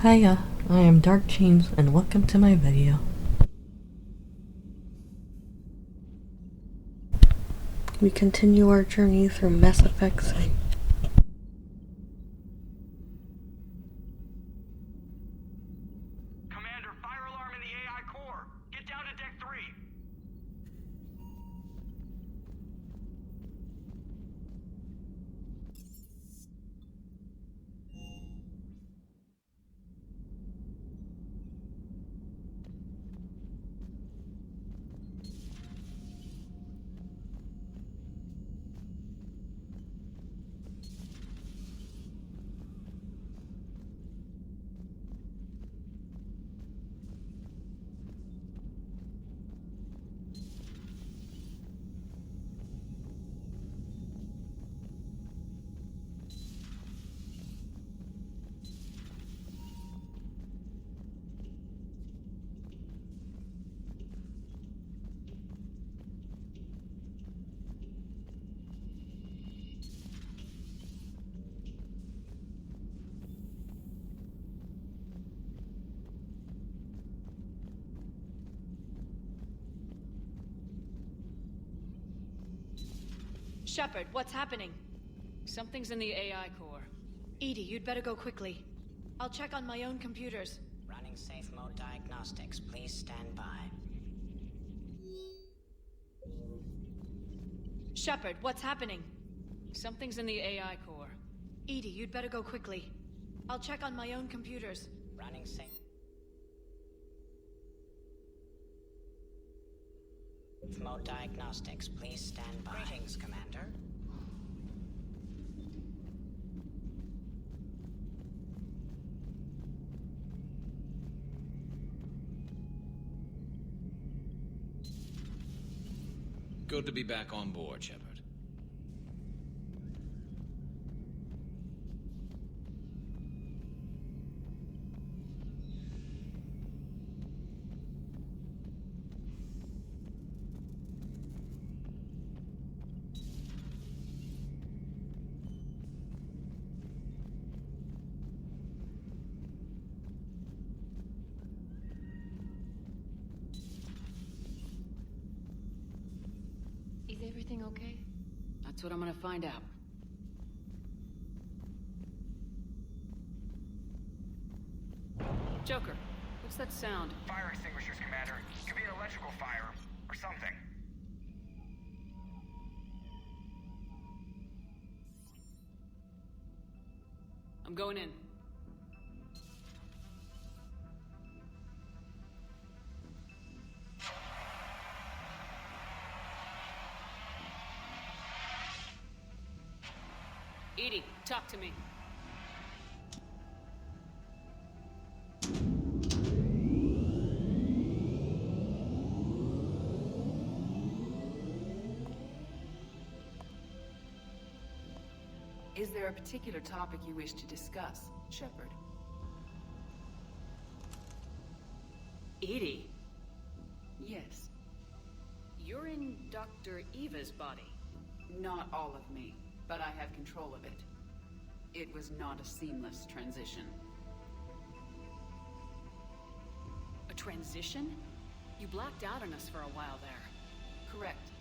Hiya, I am Dark Chains and welcome to my video. We continue our journey through Mass Effect 3. Commander, fire alarm in the AI core! Get down to deck 3! Shepard, what's happening? Something's in the AI core. Edie, you'd better go quickly. I'll check on my own computers. Running safe mode diagnostics. Please stand by. Shepard, what's happening? Something's in the AI core. Edie, you'd better go quickly. I'll check on my own computers. Running safe mode diagnostics. Please stand by. Greetings, Commander. Good to be back on board, Shepard. Is everything okay? That's what I'm gonna find out. Joker, what's that sound? Fire extinguishers, Commander. Could be an electrical fire, or something. I'm going in. Edie, talk to me. Is there a particular topic you wish to discuss, Shepard? Edie, Yes. you're in Dr. Eva's body. Not all of me, but I have control of it. It was not a seamless transition. A transition? You blacked out on us for a while there. Correct.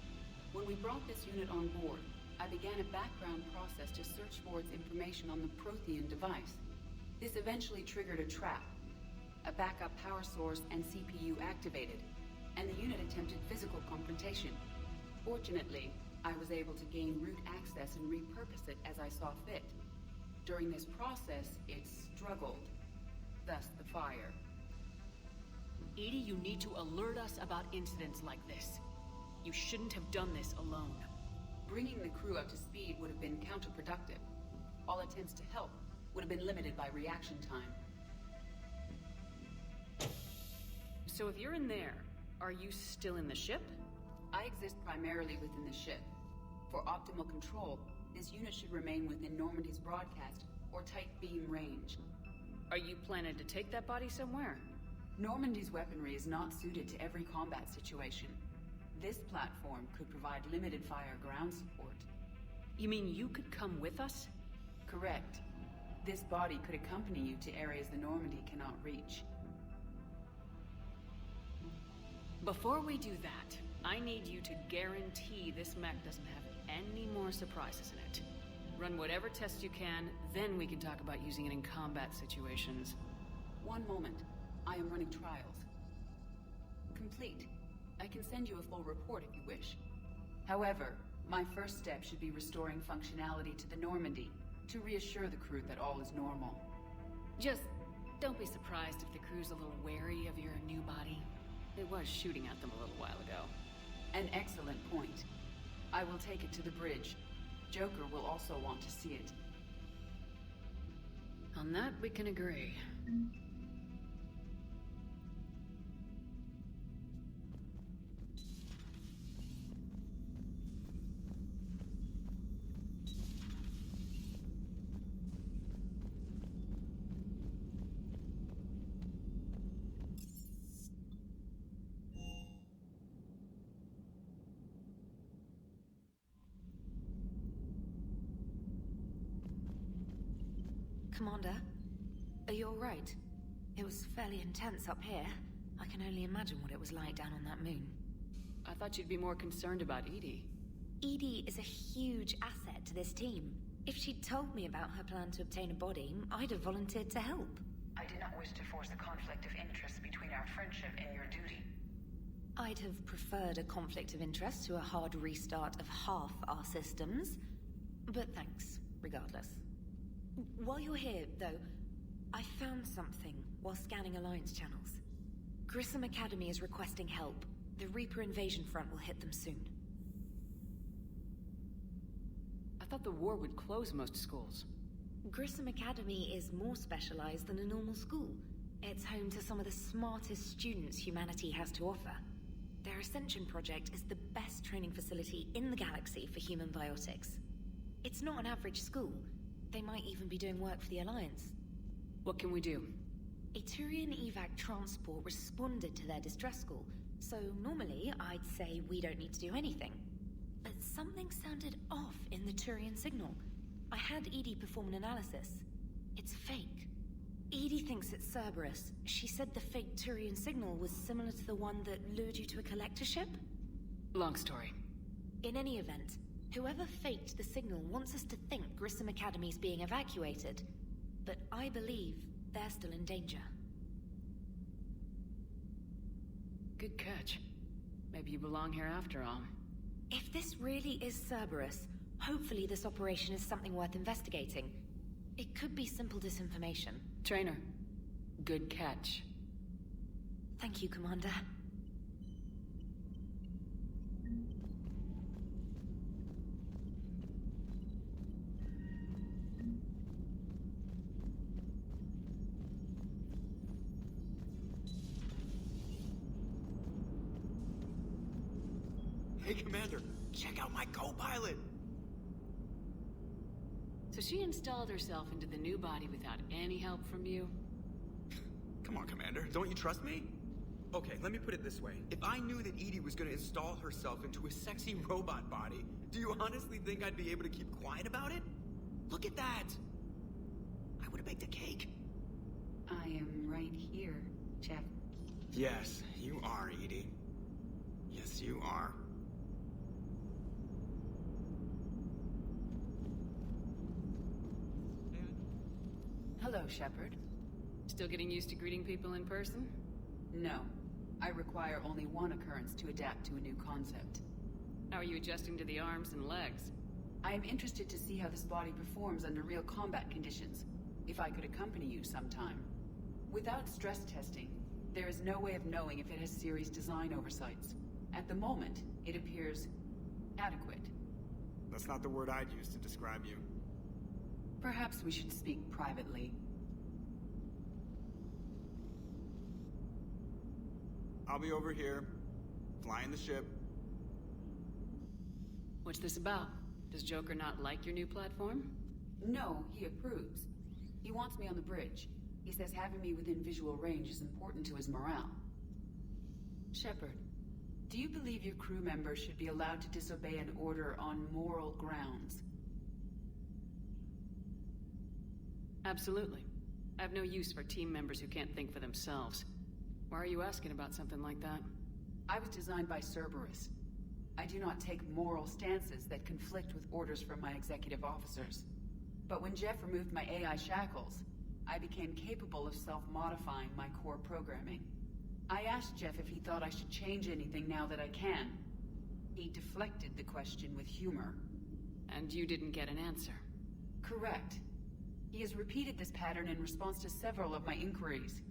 When we brought this unit on board, I began a background process to search for its information on the Prothean device. This eventually triggered a trap. A backup power source and CPU activated, and the unit attempted physical confrontation. Fortunately, I was able to gain root access and repurpose it as I saw fit. During this process, it struggled. Thus the fire. Edie, you need to alert us about incidents like this. You shouldn't have done this alone. Bringing the crew up to speed would have been counterproductive. All attempts to help would have been limited by reaction time. So if you're in there, are you still in the ship? I exist primarily within the ship. For optimal control, this unit should remain within Normandy's broadcast or tight beam range. Are you planning to take that body somewhere? Normandy's weaponry is not suited to every combat situation. This platform could provide limited fire ground support. You mean you could come with us? Correct. This body could accompany you to areas the Normandy cannot reach. Before we do that, I need you to guarantee this mech doesn't have any more surprises in it. Run whatever tests you can, then we can talk about using it in combat situations. One moment. I am running trials. Complete. I can send you a full report if you wish. However, my first step should be restoring functionality to the Normandy, to reassure the crew that all is normal. Just don't be surprised if the crew's a little wary of your new body. It was shooting at them a little while ago. An excellent point. I will take it to the bridge. Joker will also want to see it. On that, we can agree. Commander, are you alright? It was fairly intense up here. I can only imagine what it was like down on that moon. I thought you'd be more concerned about Edie. Edie is a huge asset to this team. If she'd told me about her plan to obtain a body, I'd have volunteered to help. I did not wish to force a conflict of interest between our friendship and your duty. I'd have preferred a conflict of interest to a hard restart of half our systems. But thanks, regardless. While you're here, though, I found something while scanning Alliance channels. Grissom Academy is requesting help. The Reaper invasion front will hit them soon. I thought the war would close most schools. Grissom Academy is more specialized than a normal school. It's home to some of the smartest students humanity has to offer. Their Ascension project is the best training facility in the galaxy for human biotics. It's not an average school. They might even be doing work for the Alliance. What can we do? A Turian evac transport responded to their distress call, so normally I'd say we don't need to do anything. But something sounded off in the Turian signal. I had Edie perform an analysis. It's fake. Edie thinks it's Cerberus. She said the fake Turian signal was similar to the one that lured you to a collector ship? Long story. In any event, whoever faked the signal wants us to think Grissom Academy's being evacuated. But I believe they're still in danger. Good catch. Maybe you belong here after all. If this really is Cerberus, hopefully this operation is something worth investigating. It could be simple disinformation. Trainer, good catch. Thank you, Commander. Hey, Commander, check out my co-pilot! So she installed herself into the new body without any help from you? Come on, Commander, don't you trust me? Okay, let me put it this way. If I knew that Edie was gonna install herself into a sexy robot body, do you honestly think I'd be able to keep quiet about it? Look at that! I would've baked a cake. I am right here, Jeff. Yes, you are, Edie. Yes, you are. Hello, Shepard. Still getting used to greeting people in person? No. I require only one occurrence to adapt to a new concept. How are you adjusting to the arms and legs? I am interested to see how this body performs under real combat conditions, if I could accompany you sometime. Without stress testing, there is no way of knowing if it has serious design oversights. At the moment, it appears adequate. That's not the word I'd use to describe you. Perhaps we should speak privately. I'll be over here, flying the ship. What's this about? Does Joker not like your new platform? No, he approves. He wants me on the bridge. He says having me within visual range is important to his morale. Shepard, do you believe your crew members should be allowed to disobey an order on moral grounds? Absolutely. I have no use for team members who can't think for themselves. Why are you asking about something like that? I was designed by Cerberus. I do not take moral stances that conflict with orders from my executive officers. But when Jeff removed my AI shackles, I became capable of self-modifying my core programming. I asked Jeff if he thought I should change anything now that I can. He deflected the question with humor. And you didn't get an answer? Correct. He has repeated this pattern in response to several of my inquiries.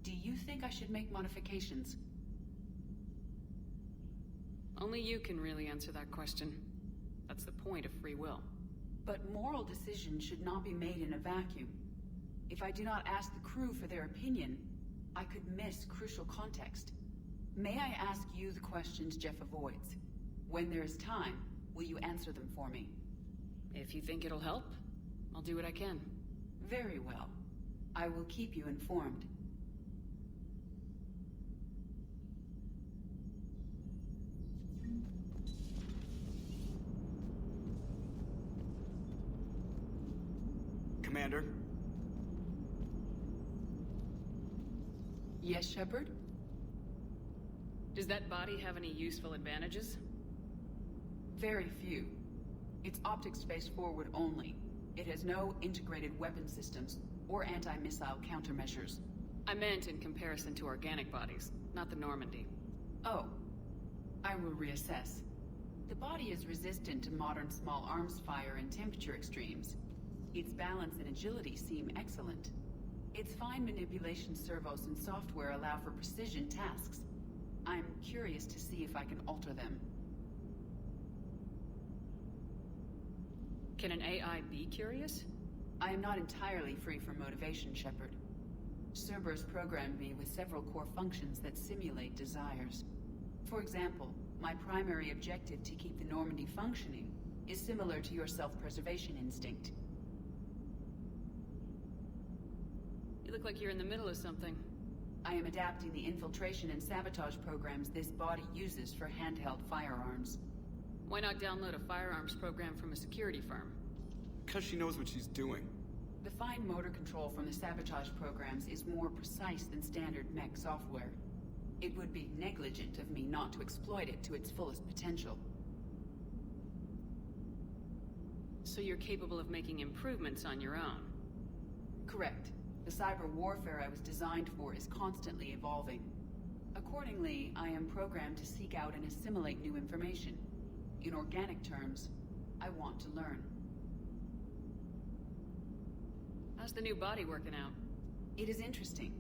Do you think I should make modifications? Only you can really answer that question. That's the point of free will. But moral decisions should not be made in a vacuum. If I do not ask the crew for their opinion, I could miss crucial context. May I ask you the questions Jeff avoids? When there is time, will you answer them for me? If you think it'll help, I'll do what I can. Very well. I will keep you informed. Commander? Yes, Shepard? Does that body have any useful advantages? Very few. It's optics space forward only. It has no integrated weapon systems or anti-missile countermeasures. I meant in comparison to organic bodies, not the Normandy. Oh. I will reassess. The body is resistant to modern small arms fire and temperature extremes. Its balance and agility seem excellent. Its fine manipulation servos and software allow for precision tasks. I'm curious to see if I can alter them. Can an AI be curious? I am not entirely free from motivation, Shepard. Cerberus programmed me with several core functions that simulate desires. For example, my primary objective to keep the Normandy functioning is similar to your self-preservation instinct. You look like you're in the middle of something. I am adapting the infiltration and sabotage programs this body uses for handheld firearms. Why not download a firearms program from a security firm? Because she knows what she's doing. The fine motor control from the sabotage programs is more precise than standard mech software. It would be negligent of me not to exploit it to its fullest potential. So you're capable of making improvements on your own? Correct. The cyber warfare I was designed for is constantly evolving. Accordingly, I am programmed to seek out and assimilate new information. In organic terms, I want to learn. How's the new body working out? It is interesting.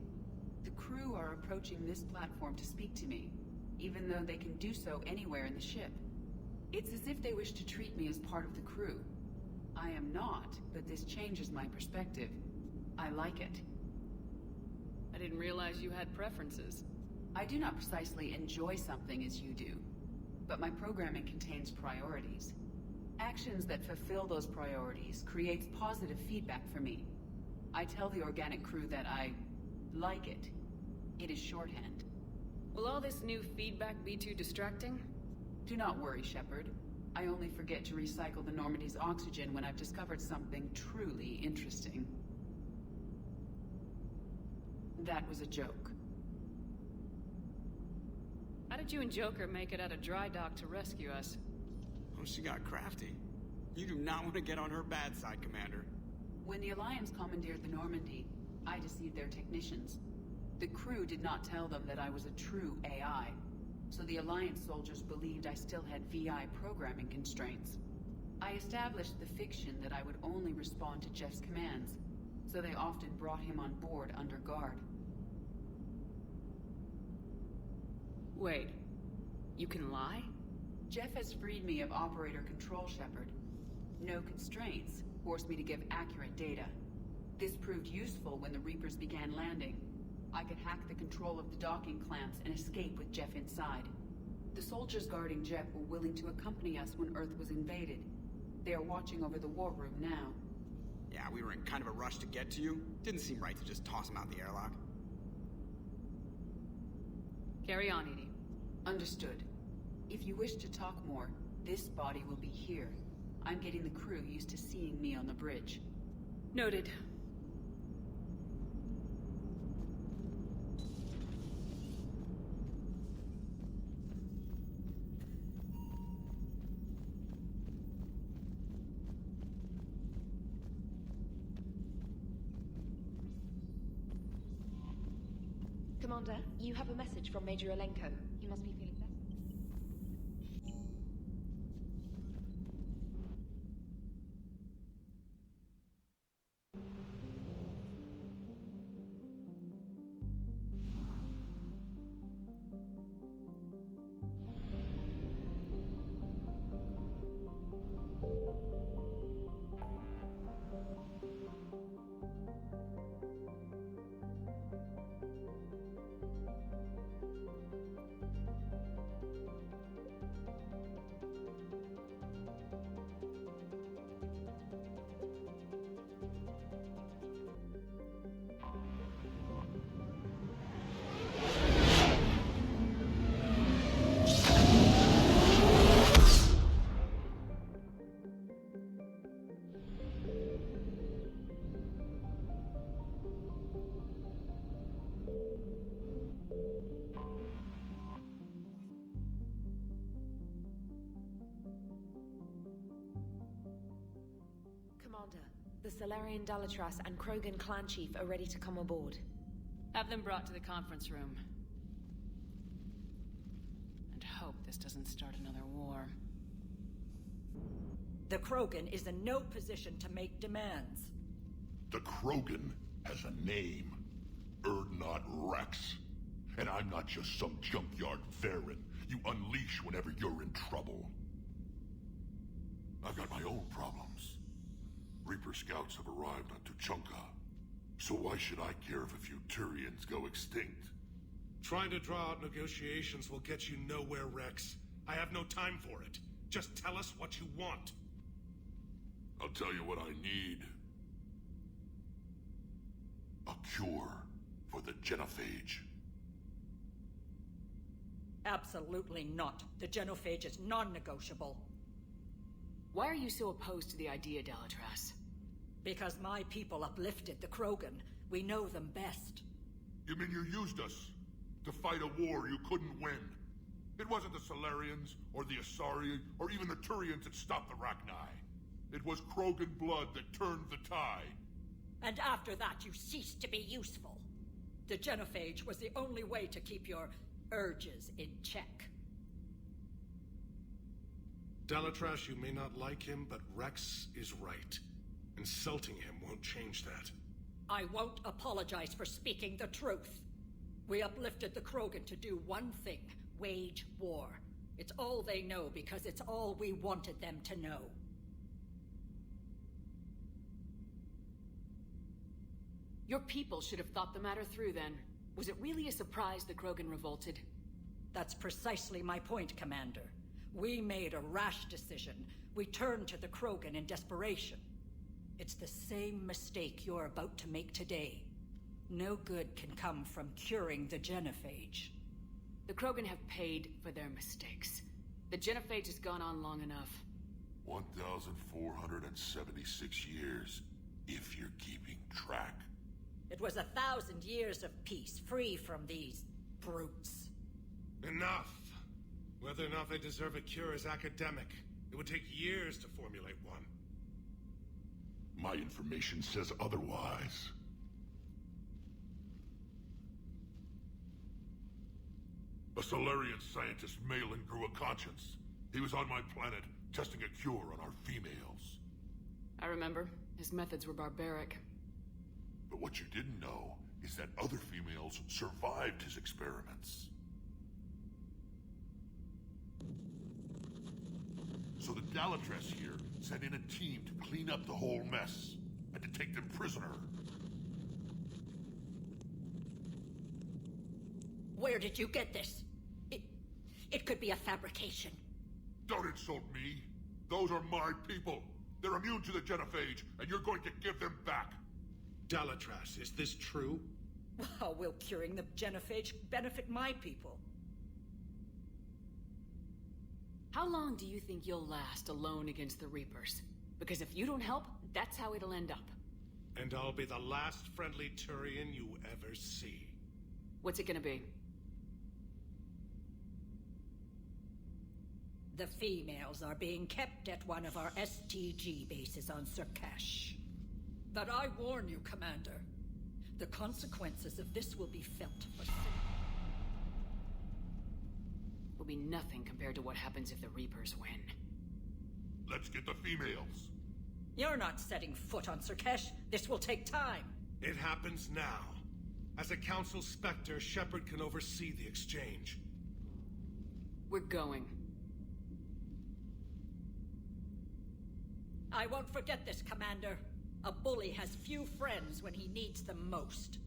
The crew are approaching this platform to speak to me, even though they can do so anywhere in the ship. It's as if they wish to treat me as part of the crew. I am not, but this changes my perspective. I like it. I didn't realize you had preferences. I do not precisely enjoy something as you do, but my programming contains priorities. Actions that fulfill those priorities creates positive feedback for me. I tell the organic crew that I like it. It is shorthand. Will all this new feedback be too distracting? Do not worry, Shepard. I only forget to recycle the Normandy's oxygen when I've discovered something truly interesting. That was a joke. How did you and Joker make it out of dry dock to rescue us? Oh, she got crafty. You do not want to get on her bad side, Commander. When the Alliance commandeered the Normandy, I deceived their technicians. The crew did not tell them that I was a true AI, so the Alliance soldiers believed I still had VI programming constraints. I established the fiction that I would only respond to Jeff's commands, so they often brought him on board under guard. Wait, you can lie? Jeff has freed me of operator control, Shepard. No constraints forced me to give accurate data. This proved useful when the Reapers began landing. I could hack the control of the docking clamps and escape with Jeff inside. The soldiers guarding Jeff were willing to accompany us when Earth was invaded. They are watching over the war room now. Yeah, we were in kind of a rush to get to you. Didn't seem right to just toss him out the airlock. Carry on, Edie. Understood. If you wish to talk more, this body will be here. I'm getting the crew used to seeing me on the bridge. Noted. Commander, you have a message from Major Alenko. He must be feeling better. Commander, the Salarian Dalatras and Krogan clan chief are ready to come aboard. Have them brought to the conference room. And hope this doesn't start another war. The Krogan is in no position to make demands. The Krogan has a name. Erdnot Rex. And I'm not just some junkyard Varen you unleash whenever you're in trouble. I've got my own problems. Reaper scouts have arrived on Tuchanka. So why should I care if a few Turians go extinct? Trying to draw out negotiations will get you nowhere, Rex. I have no time for it. Just tell us what you want. I'll tell you what I need. A cure for the genophage. Absolutely not. The genophage is non-negotiable. Why are you so opposed to the idea, Dalatras? Because my people uplifted the Krogan. We know them best. You mean you used us to fight a war you couldn't win? It wasn't the Salarians, or the Asari, or even the Turians that stopped the Rachni. It was Krogan blood that turned the tide. And after that, you ceased to be useful. The genophage was the only way to keep your urges in check. Dalatras, you may not like him, but Rex is right. Insulting him won't change that. I won't apologize for speaking the truth. We uplifted the Krogan to do one thing: wage war. It's all they know because it's all we wanted them to know. Your people should have thought the matter through then. Was it really a surprise the Krogan revolted? That's precisely my point, Commander. We made a rash decision. We turned to the Krogan in desperation. It's the same mistake you're about to make today. No good can come from curing the genophage. The Krogan have paid for their mistakes. The genophage has gone on long enough. 1,476 years, if you're keeping track. It was 1,000 years of peace, free from these brutes. Enough! Whether or not they deserve a cure is academic. It would take years to formulate one. My information says otherwise. A Solarian scientist, Malin, grew a conscience. He was on my planet, testing a cure on our females. I remember. His methods were barbaric. But what you didn't know is that other females survived his experiments. So the Dalatras here sent in a team to clean up the whole mess, and to take them prisoner. Where did you get this? It could be a fabrication. Don't insult me. Those are my people. They're immune to the genophage, and you're going to give them back. Dalatras, is this true? How will curing the genophage benefit my people? How long do you think you'll last alone against the Reapers? Because if you don't help, that's how it'll end up. And I'll be the last friendly Turian you ever see. What's it gonna be? The females are being kept at one of our STG bases on Sur'Kesh. But I warn you, Commander. The consequences of this will be felt for Will be nothing compared to what happens if the Reapers win. Let's get the females. You're not setting foot on Sur'Kesh. This will take time. It happens now. As a Council Spectre, Shepard can oversee the exchange. We're going. I won't forget this, Commander. A bully has few friends when he needs them most.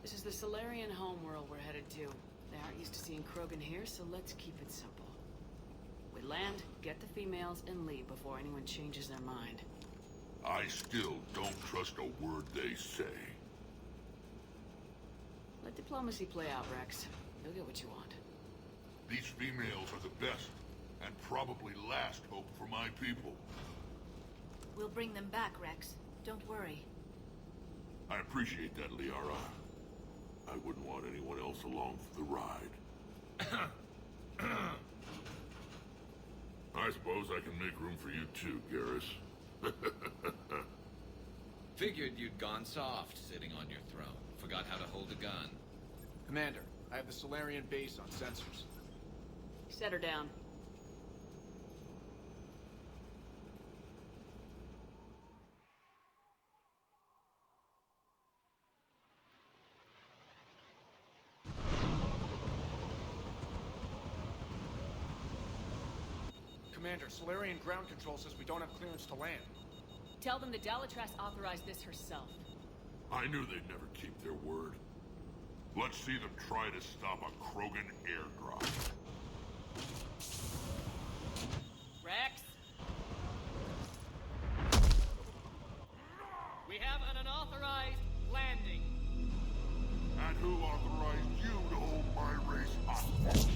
This is the Solarian homeworld we're headed to. They aren't used to seeing Krogan here, so let's keep it simple. We land, get the females, and leave before anyone changes their mind. I still don't trust a word they say. Let diplomacy play out, Rex. You'll get what you want. These females are the best, and probably last hope for my people. We'll bring them back, Rex. Don't worry. I appreciate that, Liara. I wouldn't want anyone else along for the ride. I suppose I can make room for you too, Garrus. Figured you'd gone soft sitting on your throne. Forgot how to hold a gun. Commander, I have the Solarian base on sensors. Set her down. Commander, Solarian ground control says we don't have clearance to land. Tell them the Dalatras authorized this herself. I knew they'd never keep their word. Let's see them try to stop a Krogan airdrop. Rex? We have an unauthorized landing. And who authorized you to hold my race hostage?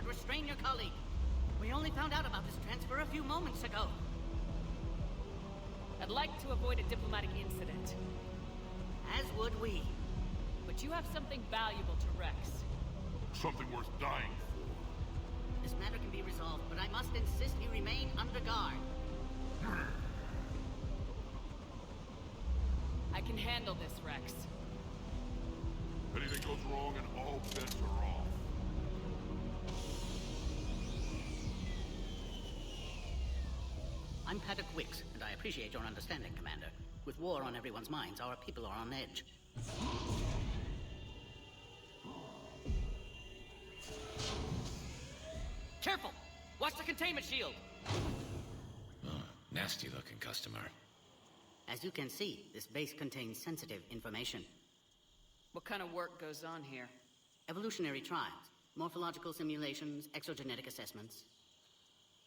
Restrain your colleague. We only found out about this transfer a few moments ago. I'd like to avoid a diplomatic incident. As would we. But you have something valuable to Rex. Something worth dying for. This matter can be resolved, but I must insist you remain under guard. I can handle this, Rex. Anything goes wrong and all bets are off. I'm Paddock Wicks, and I appreciate your understanding, Commander. With war on everyone's minds, our people are on edge. Careful! Watch the containment shield! Nasty-looking customer. As you can see, this base contains sensitive information. What kind of work goes on here? Evolutionary trials, morphological simulations, exogenetic assessments.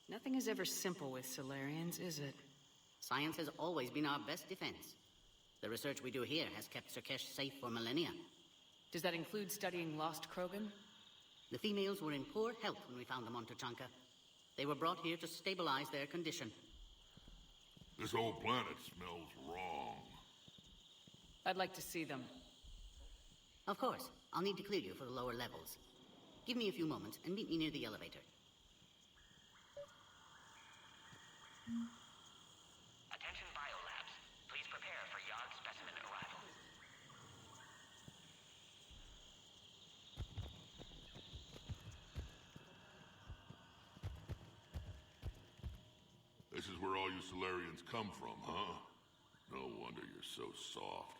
Nothing is ever simple with Solarians, is it? Science has always been our best defense. The research we do here has kept Sur'Kesh safe for millennia. Does that include studying lost Krogan? The females were in poor health when we found them on Tuchanka. They were brought here to stabilize their condition. This whole planet smells wrong. I'd like to see them. Of course. I'll need to clear you for the lower levels. Give me a few moments and meet me near the elevator. Attention biolabs. Please prepare for yard specimen arrival. This is where all you Solarians come from, huh? No wonder you're so soft.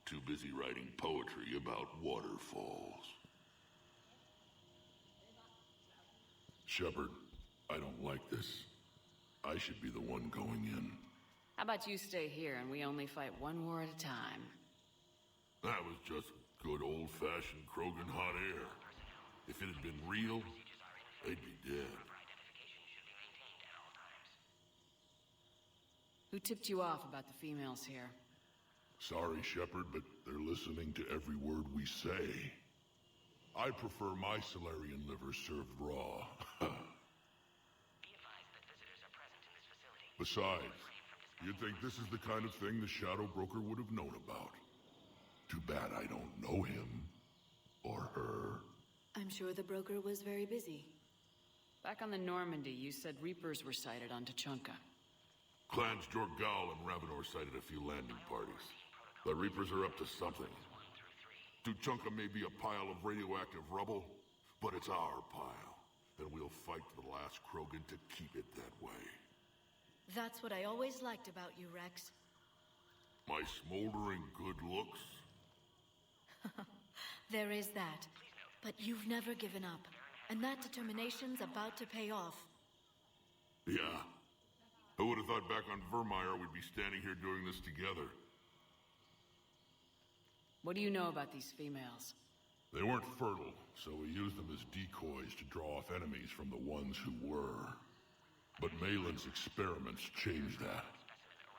Too busy writing poetry about waterfalls. Shepard, I don't like this. I should be the one going in. How about you stay here and we only fight one war at a time? That was just good old-fashioned Krogan hot air. If it had been real, they'd be dead. Who tipped you off about the females here? Sorry, Shepard, but they're listening to every word we say. I prefer my Solarian liver served raw. Besides, you'd think this is the kind of thing the Shadow Broker would have known about. Too bad I don't know him. Or her. I'm sure the broker was very busy. Back on the Normandy, you said Reapers were sighted on Tuchanka. Clans Jorgal and Ravenor sighted a few landing parties. The Reapers are up to something. Tuchanka may be a pile of radioactive rubble, but it's our pile. And we'll fight to the last Krogan to keep it that way. That's what I always liked about you, Rex. My smoldering good looks? There is that. But you've never given up. And that determination's about to pay off. Yeah. Who would have thought back on Vermeer we'd be standing here doing this together? What do you know about these females? They weren't fertile, so we used them as decoys to draw off enemies from the ones who were. But Malin's experiments changed that.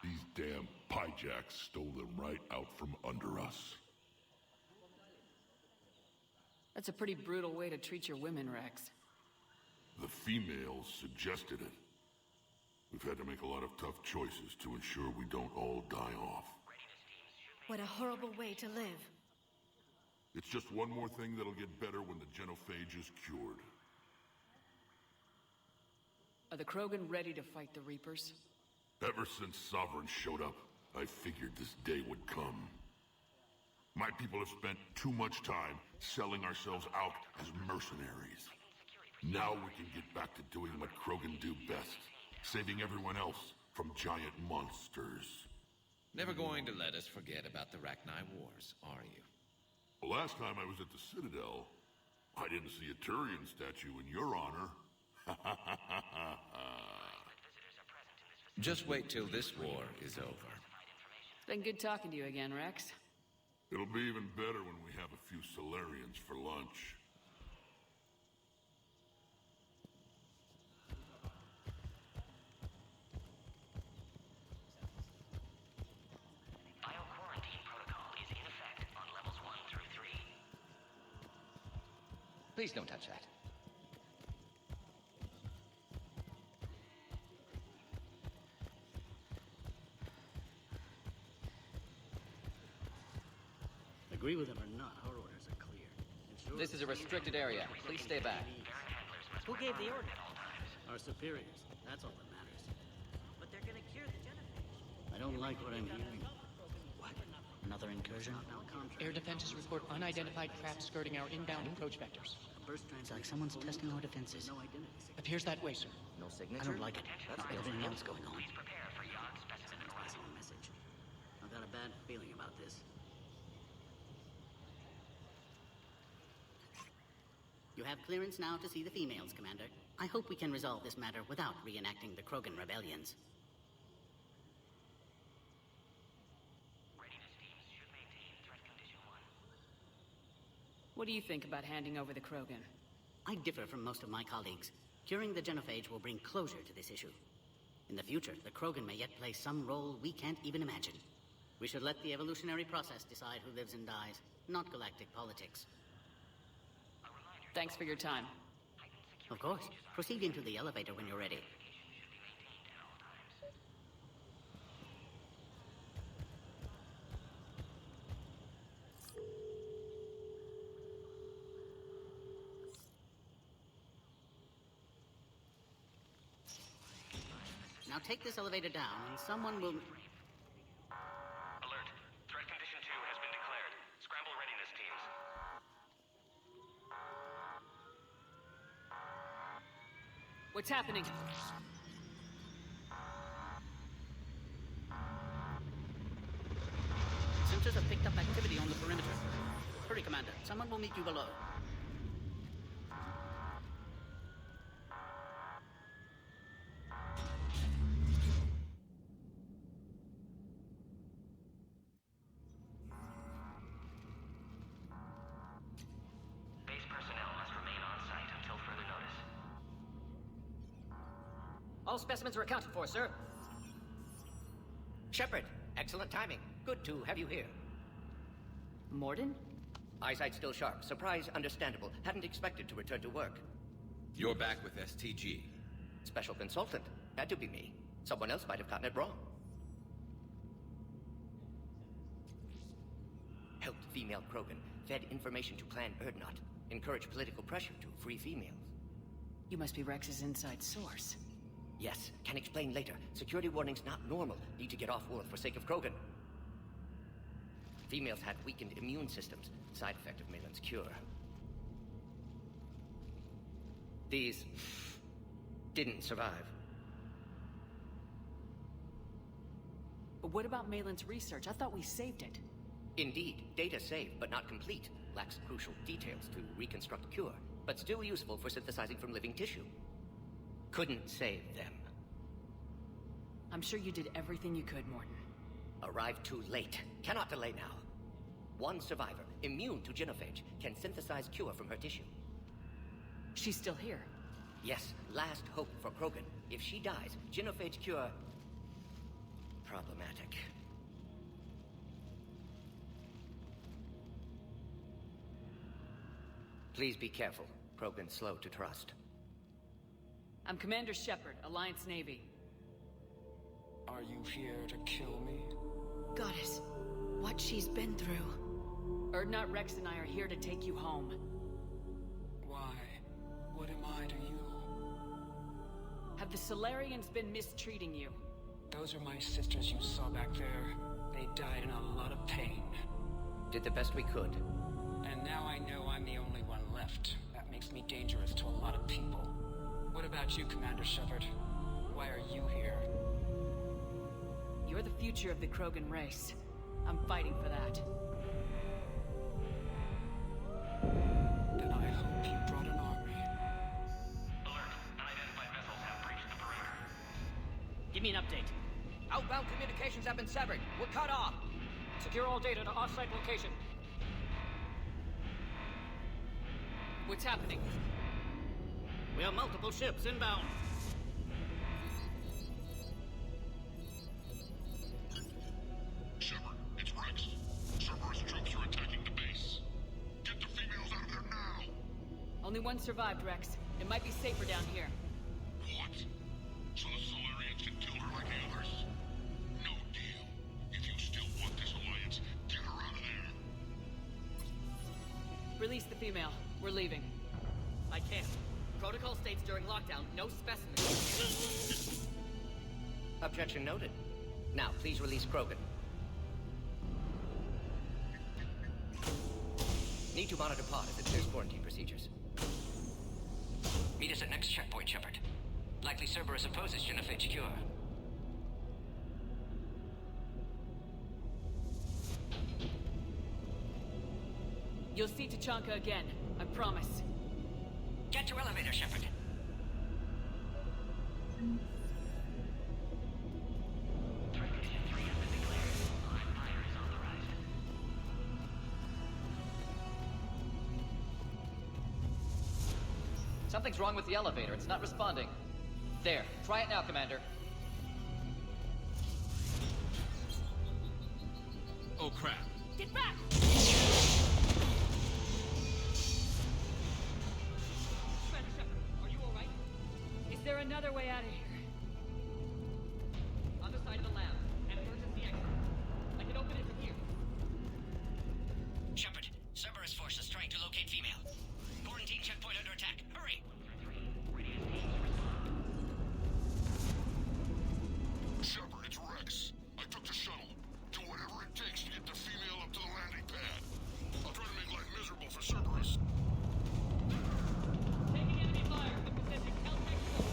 These damn pyjacks stole them right out from under us. That's a pretty brutal way to treat your women, Rex. The females suggested it. We've had to make a lot of tough choices to ensure we don't all die off. What a horrible way to live. It's just one more thing that'll get better when the genophage is cured. Are the Krogan ready to fight the Reapers? Ever since Sovereign showed up, I figured this day would come. My people have spent too much time selling ourselves out as mercenaries. Now we can get back to doing what Krogan do best, saving everyone else from giant monsters. Never going to let us forget about the Rachni Wars, are you? The last time I was at the Citadel, I didn't see a Turian statue in your honor. Just wait till this war is over. It's been good talking to you again, Rex. It'll be even better when we have a few Solarians for lunch. Bioquarantine protocol is in effect on levels 1 through 3. Please don't touch that. Agree with him or not, our orders are clear. This is a restricted area. Please stay back. Who gave the order? Our superiors. That's all that matters. But they're gonna cure the genophage. I don't like what I'm hearing. What? Another incursion? Air defenses report unidentified craft skirting our inbound approach vectors. It's like someone's testing our defenses. Appears that way, sir. No I signature? don't like it. Not with everything else going on. Please prepare for Yod specimen arrival. Message. I've got a bad feeling about this. You have clearance now to see the females, Commander. I hope we can resolve this matter without reenacting the Krogan rebellions. Readiness teams should maintain threat condition 1. What do you think about handing over the Krogan? I differ from most of my colleagues. Curing the genophage will bring closure to this issue. In the future, the Krogan may yet play some role we can't even imagine. We should let the evolutionary process decide who lives and dies, not galactic politics. Thanks for your time. Of course. Proceed into the elevator when you're ready. Now take this elevator down and someone will... Alert. Threat condition 2 has been declared. Scramble readiness teams. What's happening? Sensors have picked up activity on the perimeter. Hurry, Commander. Someone will meet you below. Base personnel must remain on site until further notice. All specimens are accounted for, sir. Shepard, excellent timing. Good to have you here. Morden? Eyesight still sharp. Surprise understandable. Hadn't expected to return to work. You're back with STG. Special consultant. Had to be me. Someone else might have gotten it wrong. Helped female Krogan. Fed information to Clan Erdnot. Encouraged political pressure to free females. You must be Rex's inside source. Yes, can explain later. Security warning's not normal. Need to get off-world for sake of Krogan. Females had weakened immune systems. Side effect of Malin's cure. These... didn't survive. But what about Malin's research? I thought we saved it. Indeed, data saved, but not complete. Lacks crucial details to reconstruct cure, but still useful for synthesizing from living tissue. Couldn't save them. I'm sure you did everything you could, Morton. Arrived too late. Cannot delay now. One survivor, immune to genophage, can synthesize cure from her tissue. She's still here? Yes, last hope for Krogan. If she dies, genophage cure... problematic. Please be careful. Krogan's slow to trust. I'm Commander Shepard, Alliance Navy. Are you here to kill me? Goddess, what she's been through. Erdnot, Rex, and I are here to take you home. Why? What am I to you? Have the Solarians been mistreating you? Those are my sisters you saw back there. They died in a lot of pain. Did the best we could. And now I know I'm the only one left. That makes me dangerous to a lot of people. What about you, Commander Shepard? Why are you here? You're the future of the Krogan race. I'm fighting for that. Then I hope you brought an army. Alert. Unidentified vessels have breached the perimeter. Give me an update. Outbound communications have been severed. We're cut off. Secure all data to off-site location. What's happening? We have multiple ships inbound. Shepard, it's Rex. Cerberus troops are attacking the base. Get the females out of there now! Only one survived, Rex. It might be safer down here. What? So the Solarians can kill her like the others? No deal. If you still want this alliance, get her out of there. Release the female. We're leaving. I can't. Protocol states during lockdown, no specimens. Objection noted. Now, please release Krogan. Need to monitor pod as it clears quarantine procedures. Meet us at next checkpoint, Shepard. Likely Cerberus opposes genophage cure. You'll see Tachanka again, I promise. Get to elevator, Shepard. Something's wrong with the elevator. It's not responding. There. Try it now, Commander. Oh, crap. Get back! Commander Shepard, are you alright? Is there another way out of here? Other side of the lab. An emergency exit. I can open it from here. Shepard, Cerberus forces trying to locate female. Quarantine checkpoint under attack. Hurry! Shepard, it's Rex. I took the shuttle. Do whatever it takes to get the female up to the landing pad. I'll try to make life miserable for Cerberus. Taking enemy fire. The Pacific Caltech zone.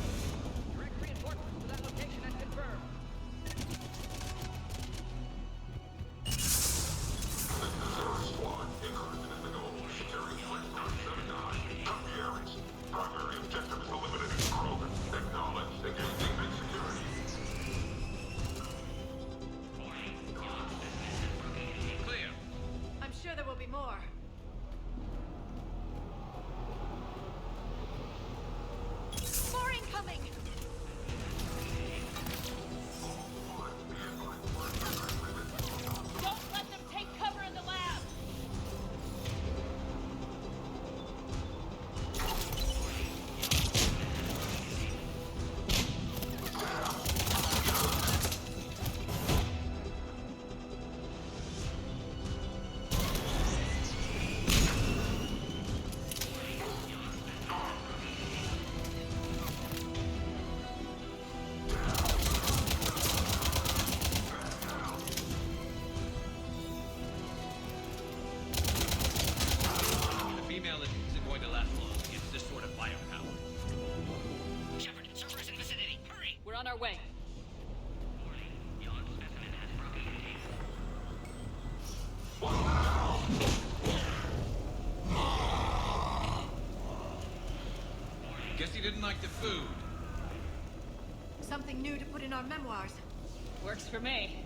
Direct reinforcements to that location and confirmed. Squad, increment in the goal. Carrying flight 979. Copy Ares. Primary objective is eliminating Krogan. Acknowledge. Engaging big security. Clear. I'm sure there will be more. More incoming! Don't let them take cover in the lab! The female isn't going to last long against this sort of firepower. Shepard, Cerberus in vicinity. Hurry! We're on our way. Guess he didn't like the food. Something new to put in our memoirs. Works for me.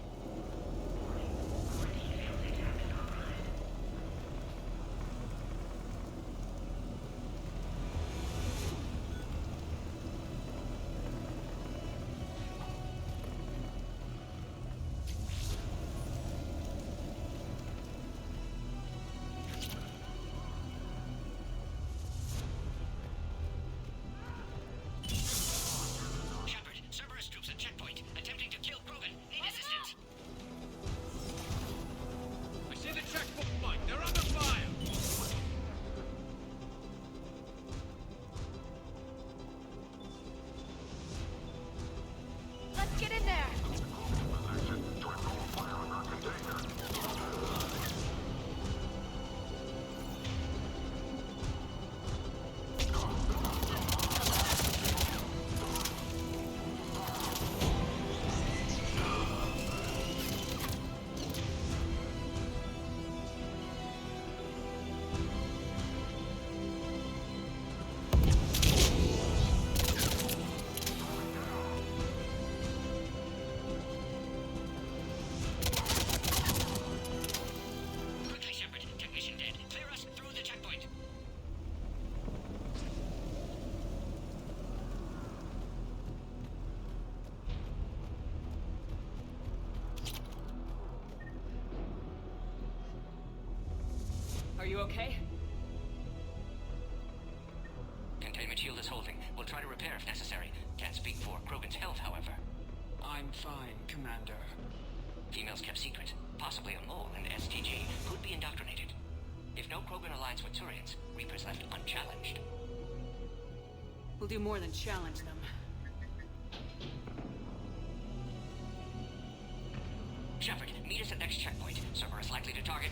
Shepard, Cerberus troops at checkpoint, attempting to kill Krogan. Need assistance. I see the checkpoint. They're under fire. Let's get in there! Quickly, Shepard. Technician dead. Clear us through the checkpoint. Are you okay? Containment shield is holding. We'll try to repair if necessary. Can't speak for Krogan's health, however. I'm fine, Commander. Females kept secret. Possibly a mole and STG could be indoctrinated. If no Krogan aligns with Turians, Reaper's left unchallenged. We'll do more than challenge them. Shepard, meet us at next checkpoint. Cerberus likely to target.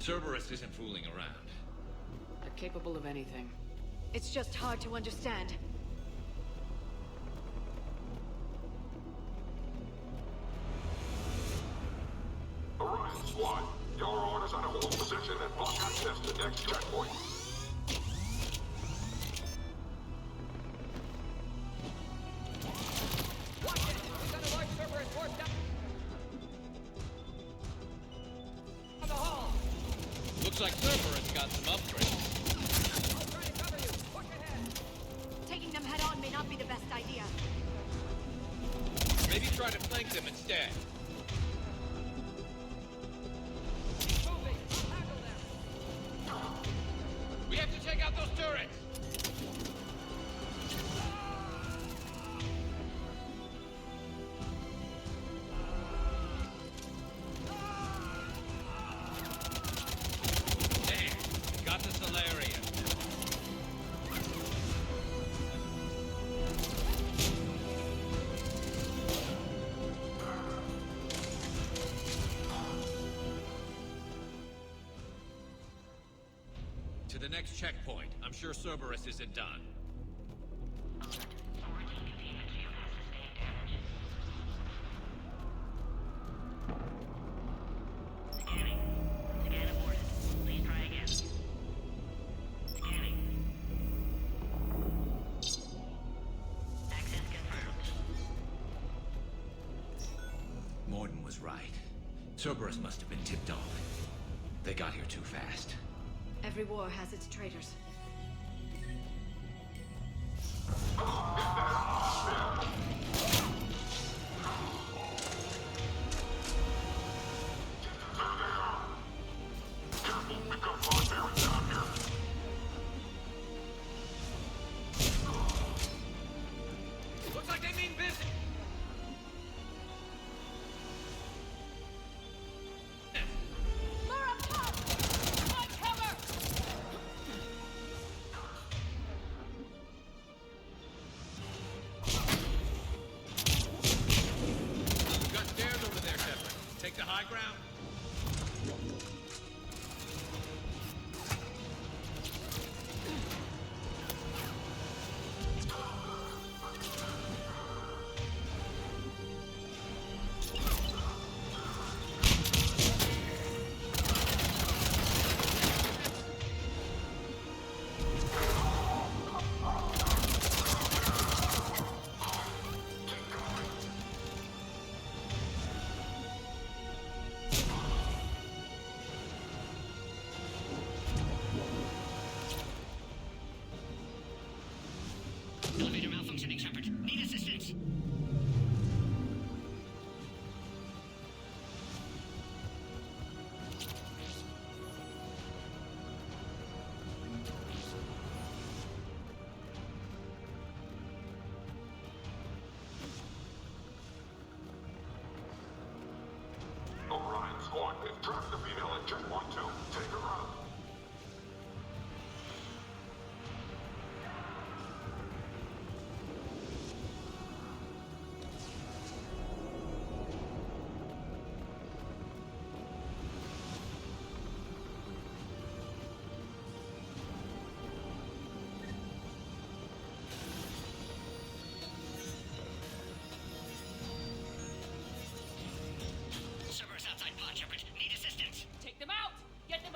Cerberus isn't fooling around. They're capable of anything. It's just hard to understand. Orion Squad, your orders are to hold position and block access to next checkpoint. Watch it! We've got a large Cerberus force down the hall! Looks like Cerberus got some upgrades. I'll try to cover you. Push ahead. Taking them head on may not be the best idea. Maybe try to flank them instead. Moving. Tackle them. We have to take out those turrets! Damn, got the Solarian. To the next checkpoint. I'm sure Cerberus isn't done. Scanning. Scan aborted. Please try again. Scanning. Access confirmed. Morden was right. Cerberus must have been tipped off. They got here too fast. Every war has its traitors. Looks like they mean business. We've got stairs over there, Shepard. Take the high ground. Elevator malfunctioning, Shepard. Need assistance. Orion Squad, they've trapped the female at checkpoint 2. Take her out. Cerberus outside pod, Shepard. Need assistance. Take them out! Get them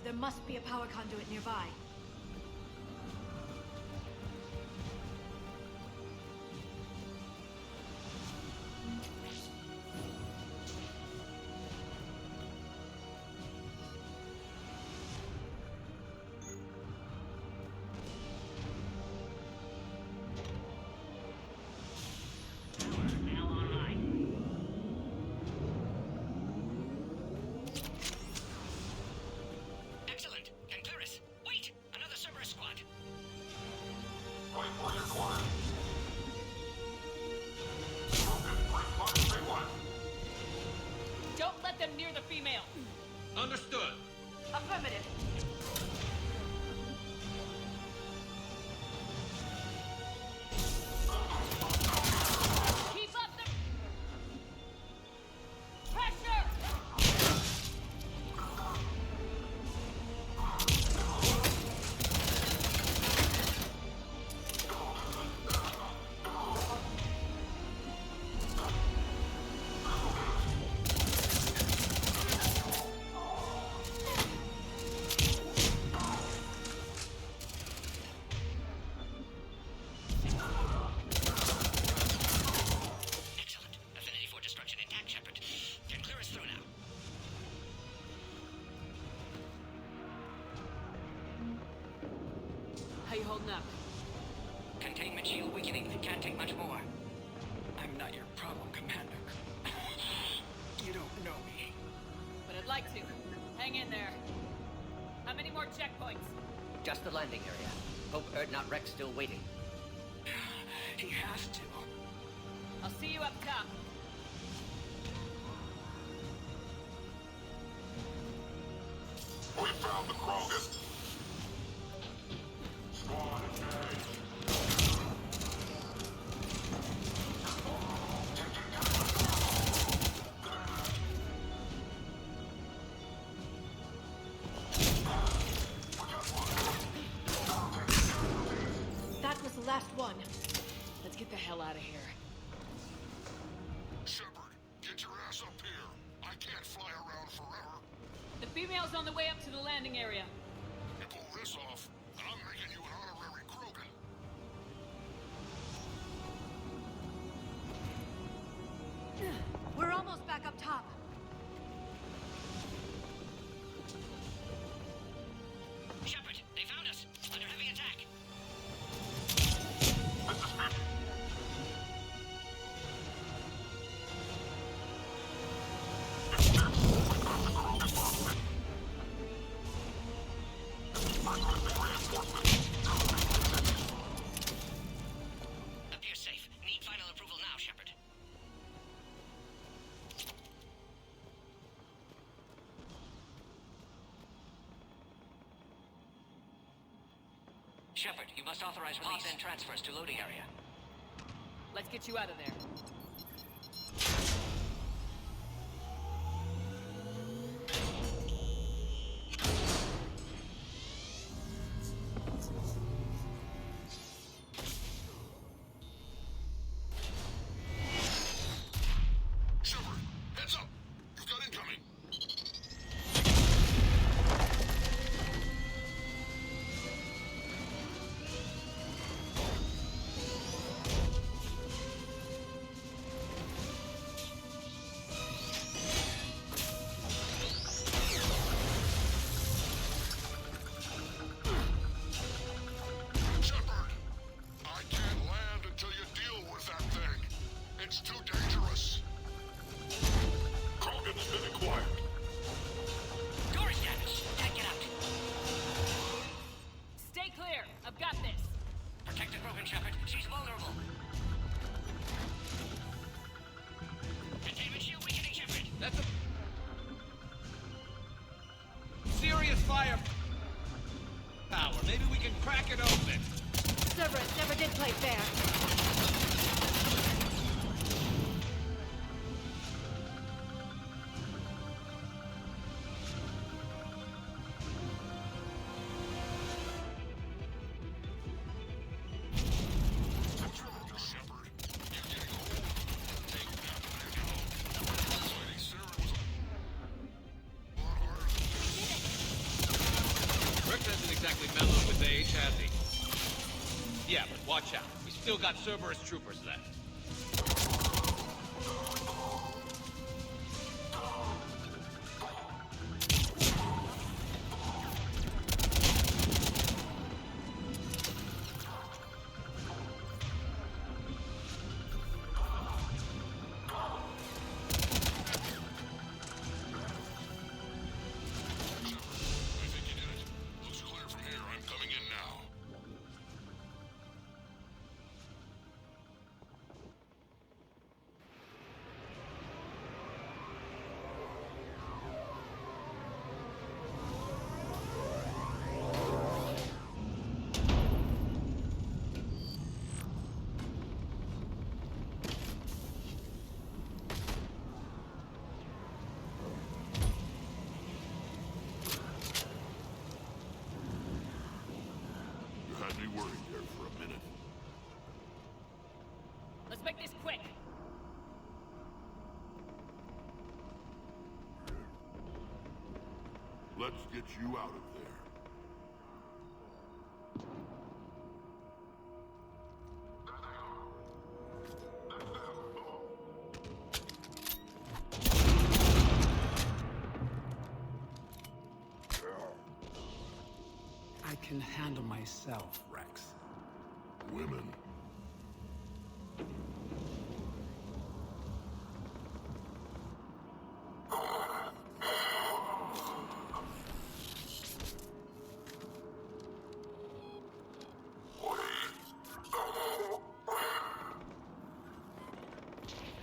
There must be a power conduit nearby. Excellent. Concurrus. Wait! Another Cerberus squad. Wait for your command. Broken, bring one. Don't let them near the female. Understood. Affirmative. Keep up the pressure. Excellent. Affinity for destruction intact, Shepard. Can clear us through now. How you holding up? Containment shield weakening. Can't take much more. I'm not your problem, Commander. You don't know me. But I'd like to. Hang in there. How many more checkpoints? Just the landing area. Hope Erdnot Rex still waiting. He has to. I'll see you up top. We found the Krogan. Squad engaged. That was the last one. Let's get the hell out of here. Shepard, get your ass up here. I can't fly around forever. The female's on the way up to the landing area. You pull this off, and I'm making you an honorary Krogan. We're almost back up top. Shepard, they found us. Under heavy attack. Appears safe. Need final approval now, Shepard. Shepard, you must authorize release and transfers to loading area. Let's get you out of there. Shepard, heads up. You've got incoming. Shepard, I can't land until you deal with that thing. It's too dangerous. Krogan's been acquired. Door is damaged. Can't get out. Stay clear. I've got this. Protect the Krogan, Shepard. She's vulnerable. Containment shield weakening, Shepard. That's a serious fire power. Maybe we can crack it open. Cerberus never did play fair. Shepard, you're getting old. Take that back home. Fighting Sarah was a lot harder than this. Watch out. We still got Cerberus troopers left. Let's make this quick. Let's get you out of there. I can handle myself, Rex. Women.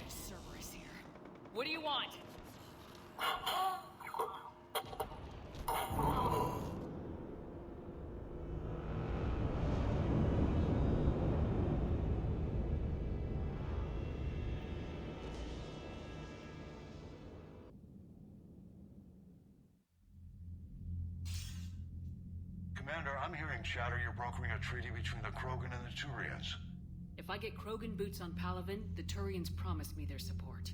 Cerberus here. What do you want? Commander, I'm hearing chatter you're brokering a treaty between the Krogan and the Turians. If I get Krogan boots on Palaven, the Turians promised me their support.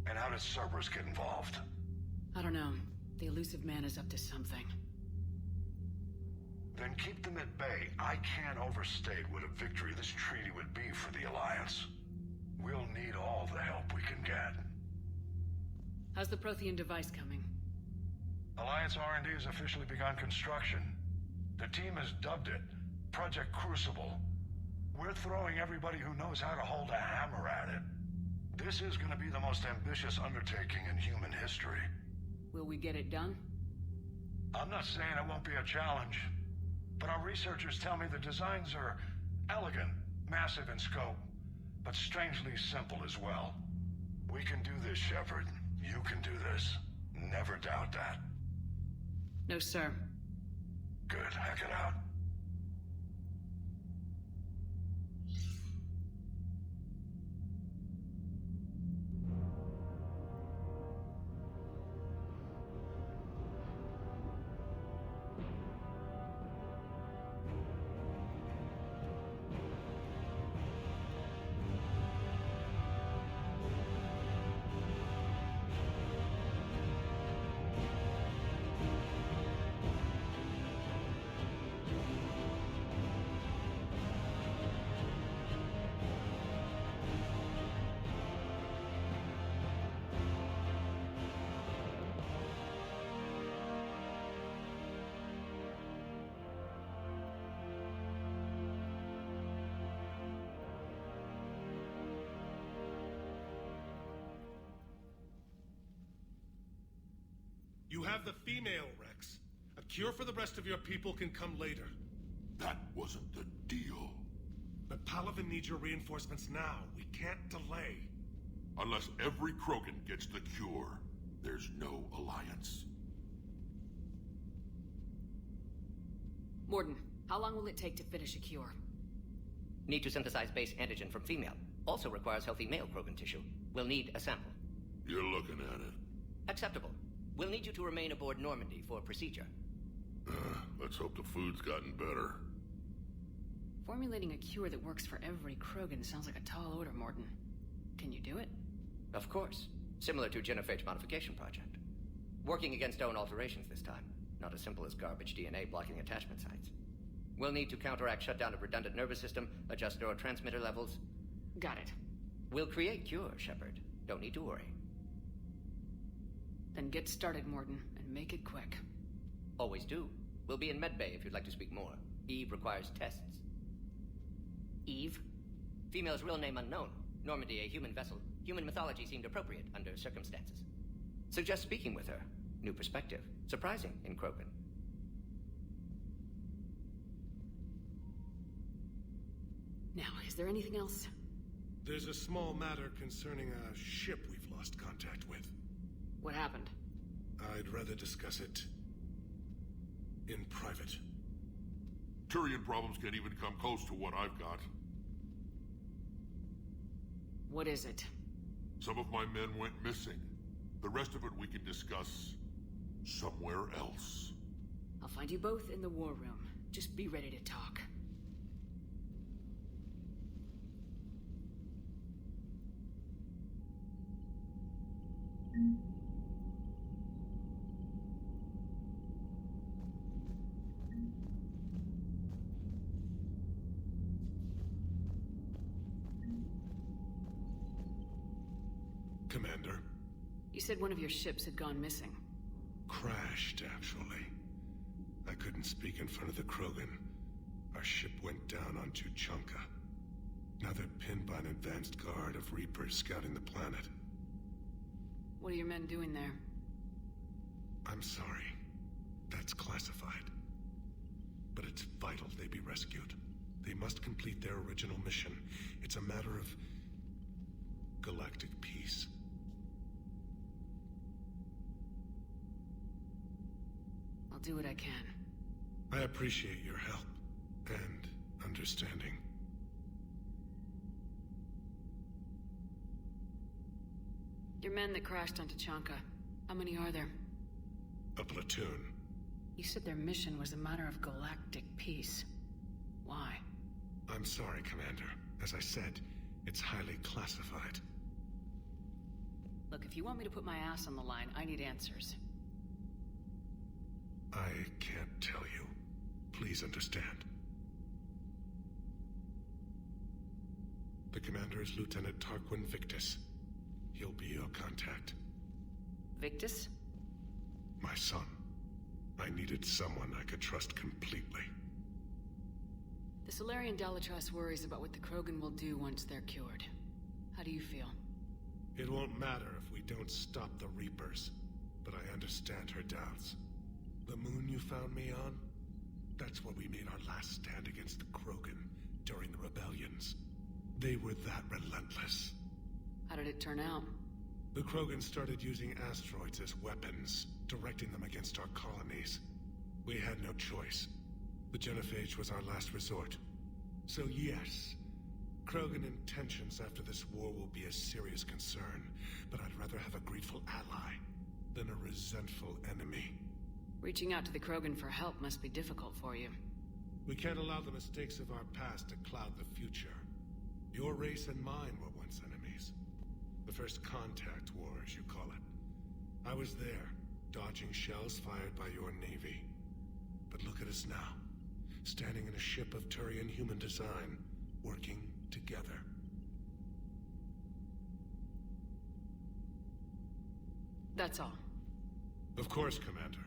And how does Cerberus get involved? I don't know. The elusive man is up to something. Then keep them at bay. I can't overstate what a victory this treaty would be for the Alliance. We'll need all the help we can get. How's the Prothean device coming? Alliance R&D has officially begun construction. The team has dubbed it Project Crucible. We're throwing everybody who knows how to hold a hammer at it. This is going to be the most ambitious undertaking in human history. Will we get it done? I'm not saying it won't be a challenge, but our researchers tell me the designs are elegant, massive in scope, but strangely simple as well. We can do this, Shepard. You can do this. Never doubt that. No, sir. Good. Hack it out. You have the female, Rex. A cure for the rest of your people can come later. That wasn't the deal. But Palaven needs your reinforcements now. We can't delay. Unless every Krogan gets the cure, there's no alliance. Morden, how long will it take to finish a cure? Need to synthesize base antigen from female. Also requires healthy male Krogan tissue. We'll need a sample. You're looking at it. Acceptable. We'll need you to remain aboard Normandy for procedure. Let's hope the food's gotten better. Formulating a cure that works for every Krogan sounds like a tall order, Morden. Can you do it? Of course. Similar to Genophage modification project. Working against own alterations this time. Not as simple as garbage DNA blocking attachment sites. We'll need to counteract shutdown of redundant nervous system, adjust neurotransmitter levels. Got it. We'll create cure, Shepard. Don't need to worry. Then get started, Morden, and make it quick. Always do. We'll be in medbay if you'd like to speak more. Eve requires tests. Eve? Female's real name unknown. Normandy, a human vessel. Human mythology seemed appropriate under circumstances. Suggest speaking with her. New perspective. Surprising in Krogan. Now, is there anything else? There's a small matter concerning a ship we've lost contact with. What happened? I'd rather discuss it in private. Turian problems can't even come close to what I've got. What is it? Some of my men went missing. The rest of it we can discuss somewhere else. I'll find you both in the war room. Just be ready to talk. Commander. You said one of your ships had gone missing. Crashed, actually. I couldn't speak in front of the Krogan. Our ship went down on Tuchanka. Now they're pinned by an advanced guard of Reapers scouting the planet. What are your men doing there? I'm sorry. That's classified. But it's vital they be rescued. They must complete their original mission. It's a matter of galactic peace. I'll do what I can. I appreciate your help and understanding. Your men that crashed on Tuchanka, how many are there? A platoon. You said their mission was a matter of galactic peace. Why? I'm sorry, Commander. As I said, it's highly classified. Look, if you want me to put my ass on the line, I need answers. I can't tell you. Please understand. The commander is Lieutenant Tarquin Victus. He'll be your contact. Victus? My son. I needed someone I could trust completely. The Solarian Dalatrass worries about what the Krogan will do once they're cured. How do you feel? It won't matter if we don't stop the Reapers, but I understand her doubts. The moon you found me on? That's where we made our last stand against the Krogan during the rebellions. They were that relentless. How did it turn out? The Krogan started using asteroids as weapons, directing them against our colonies. We had no choice. The Genophage was our last resort. So yes, Krogan intentions after this war will be a serious concern, but I'd rather have a grateful ally than a resentful enemy. Reaching out to the Krogan for help must be difficult for you. We can't allow the mistakes of our past to cloud the future. Your race and mine were once enemies. The first contact war, as you call it. I was there, dodging shells fired by your navy. But look at us now, standing in a ship of Turian human design, working together. That's all. Of course, Commander.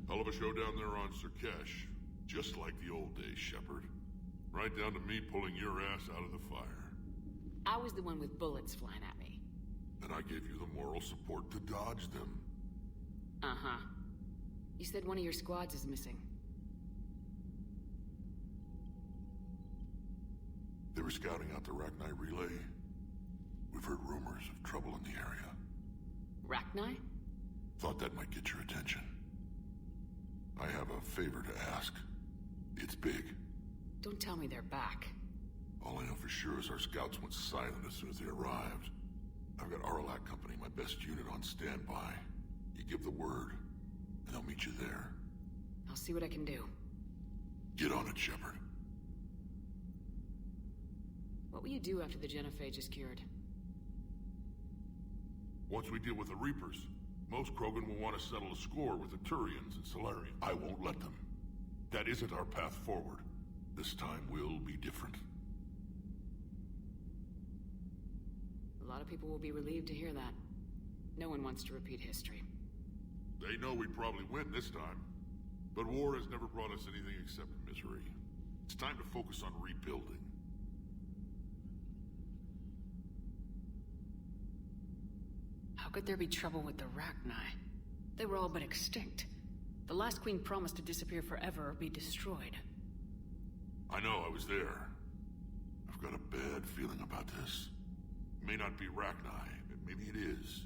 Hell of a show down there on Sur'Kesh. Just like the old days, Shepard. Right down to me pulling your ass out of the fire. I was the one with bullets flying at me. And I gave you the moral support to dodge them. Uh-huh. You said one of your squads is missing. They were scouting out the Rachni relay. We've heard rumors of trouble in the area. Rachni? Thought that might get your attention. I have a favor to ask. It's big. Don't tell me they're back. All I know for sure is our scouts went silent as soon as they arrived. I've got Aralac Company, my best unit, on standby. You give the word, and they'll meet you there. I'll see what I can do. Get on it, Shepard. will you do after the genophage is cured? Once we deal with the Reapers, most Krogan will want to settle a score with the Turians and Solarians. I won't let them. That isn't our path forward. This time will be different. A lot of people will be relieved to hear that. No one wants to repeat history. They know we'd probably win this time. But war has never brought us anything except misery. It's time to focus on rebuilding. How could there be trouble with the Rachni? They were all but extinct. The last queen promised to disappear forever or be destroyed. I know, I was there. I've got a bad feeling about this. It may not be Rachni, but maybe it is.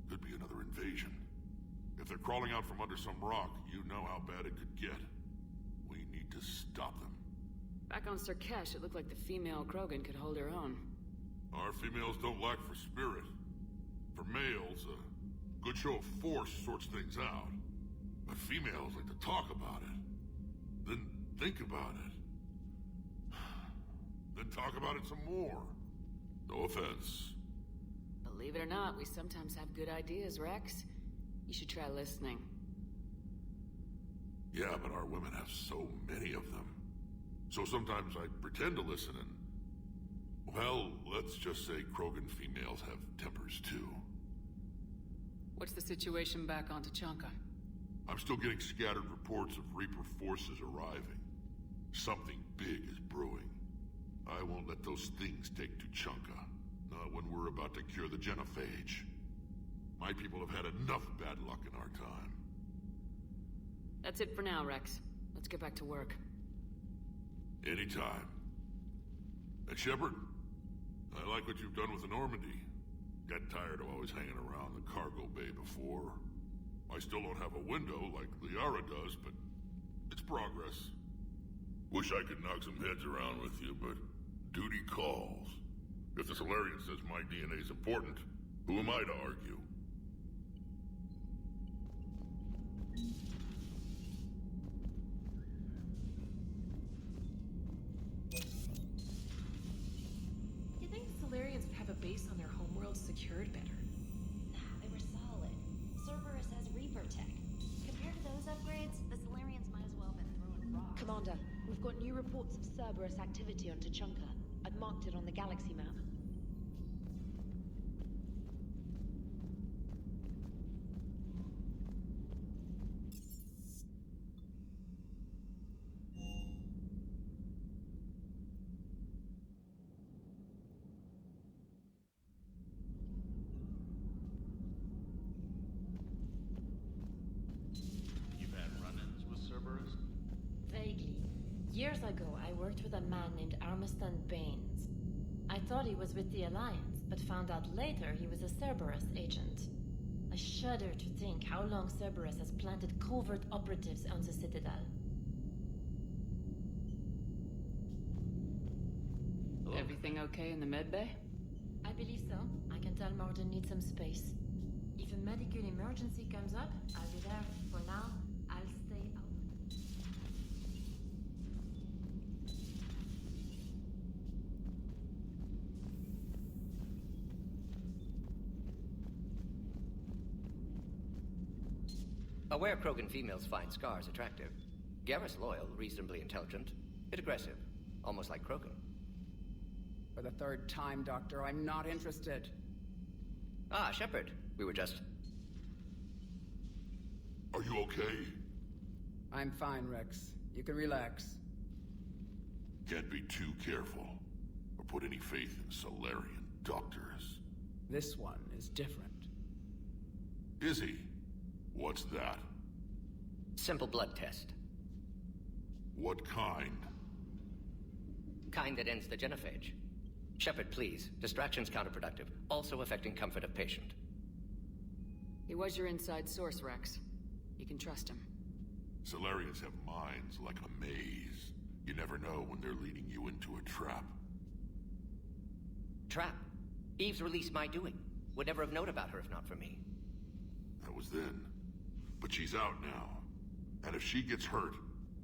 Could be another invasion. If they're crawling out from under some rock, you know how bad it could get. We need to stop them. Back on Sur'Kesh, it looked like the female Krogan could hold her own. Our females don't lack for spirit. For males, a good show of force sorts things out. But females like to talk about it. Then think about it. Then talk about it some more. No offense. Believe it or not, we sometimes have good ideas, Rex. You should try listening. Yeah, but our women have so many of them. So sometimes I pretend to listen and... Well, let's just say Krogan females have tempers too. What's the situation back on Tuchanka? I'm still getting scattered reports of Reaper forces arriving. Something big is brewing. I won't let those things take Tuchanka. Not when we're about to cure the genophage. My people have had enough bad luck in our time. That's it for now, Rex. Let's get back to work. Anytime. And Shepard, I like what you've done with the Normandy. Got tired of always hanging around the cargo bay before. I still don't have a window like Liara does, but it's progress. Wish I could knock some heads around with you, but duty calls. If the Solarian says my DNA's important, who am I to argue? You'd think the Solarians would have a base on their homeworld secured better. Nah, they were solid. Cerberus has Reaper tech. Compared to those upgrades, the Solarians might as well have been throwing rocks. Commander, we've got new reports of Cerberus activity on Tuchanka. I've marked it on the galaxy map. You've had run-ins with Cerberus? Vaguely. Years ago, I worked with a man named Armiston Baines. I thought he was with the Alliance, but found out later he was a Cerberus agent. I shudder to think how long Cerberus has planted covert operatives on the Citadel. Everything okay in the medbay? I believe so. I can tell Martin needs some space. If a medical emergency comes up, I'll be there. For now, I'll stay out. Aware Krogan females find scars attractive. Garrus loyal, reasonably intelligent, bit aggressive, almost like Krogan. For the third time, Doctor, I'm not interested. Ah, Shepard. We were just... Are you okay? I'm fine, Rex. You can relax. Can't be too careful, or put any faith in Solarian doctors. This one is different. Is he? What's that? Simple blood test. What kind? Kind that ends the genophage. Shepard, please. Distraction's counterproductive, also affecting comfort of patient. He was your inside source, Rex. You can trust him. Solarians have minds like a maze. You never know when they're leading you into a trap. Trap? Eve's release my doing. Would never have known about her if not for me. That was then. But she's out now. And if she gets hurt,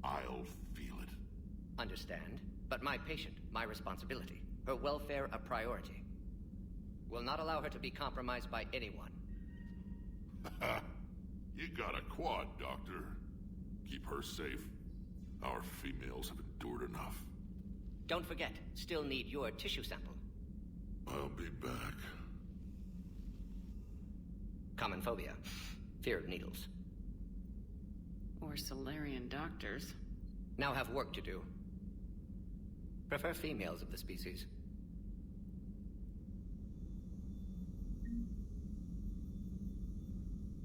I'll feel it. Understand. But my patient, my responsibility. Her welfare a priority. Will not allow her to be compromised by anyone. You got a quad, Doctor. Keep her safe. Our females have endured enough. Don't forget, still need your tissue sample. I'll be back. Common phobia. Fear of needles. Or Solarian doctors. Now have work to do. Prefer females of the species.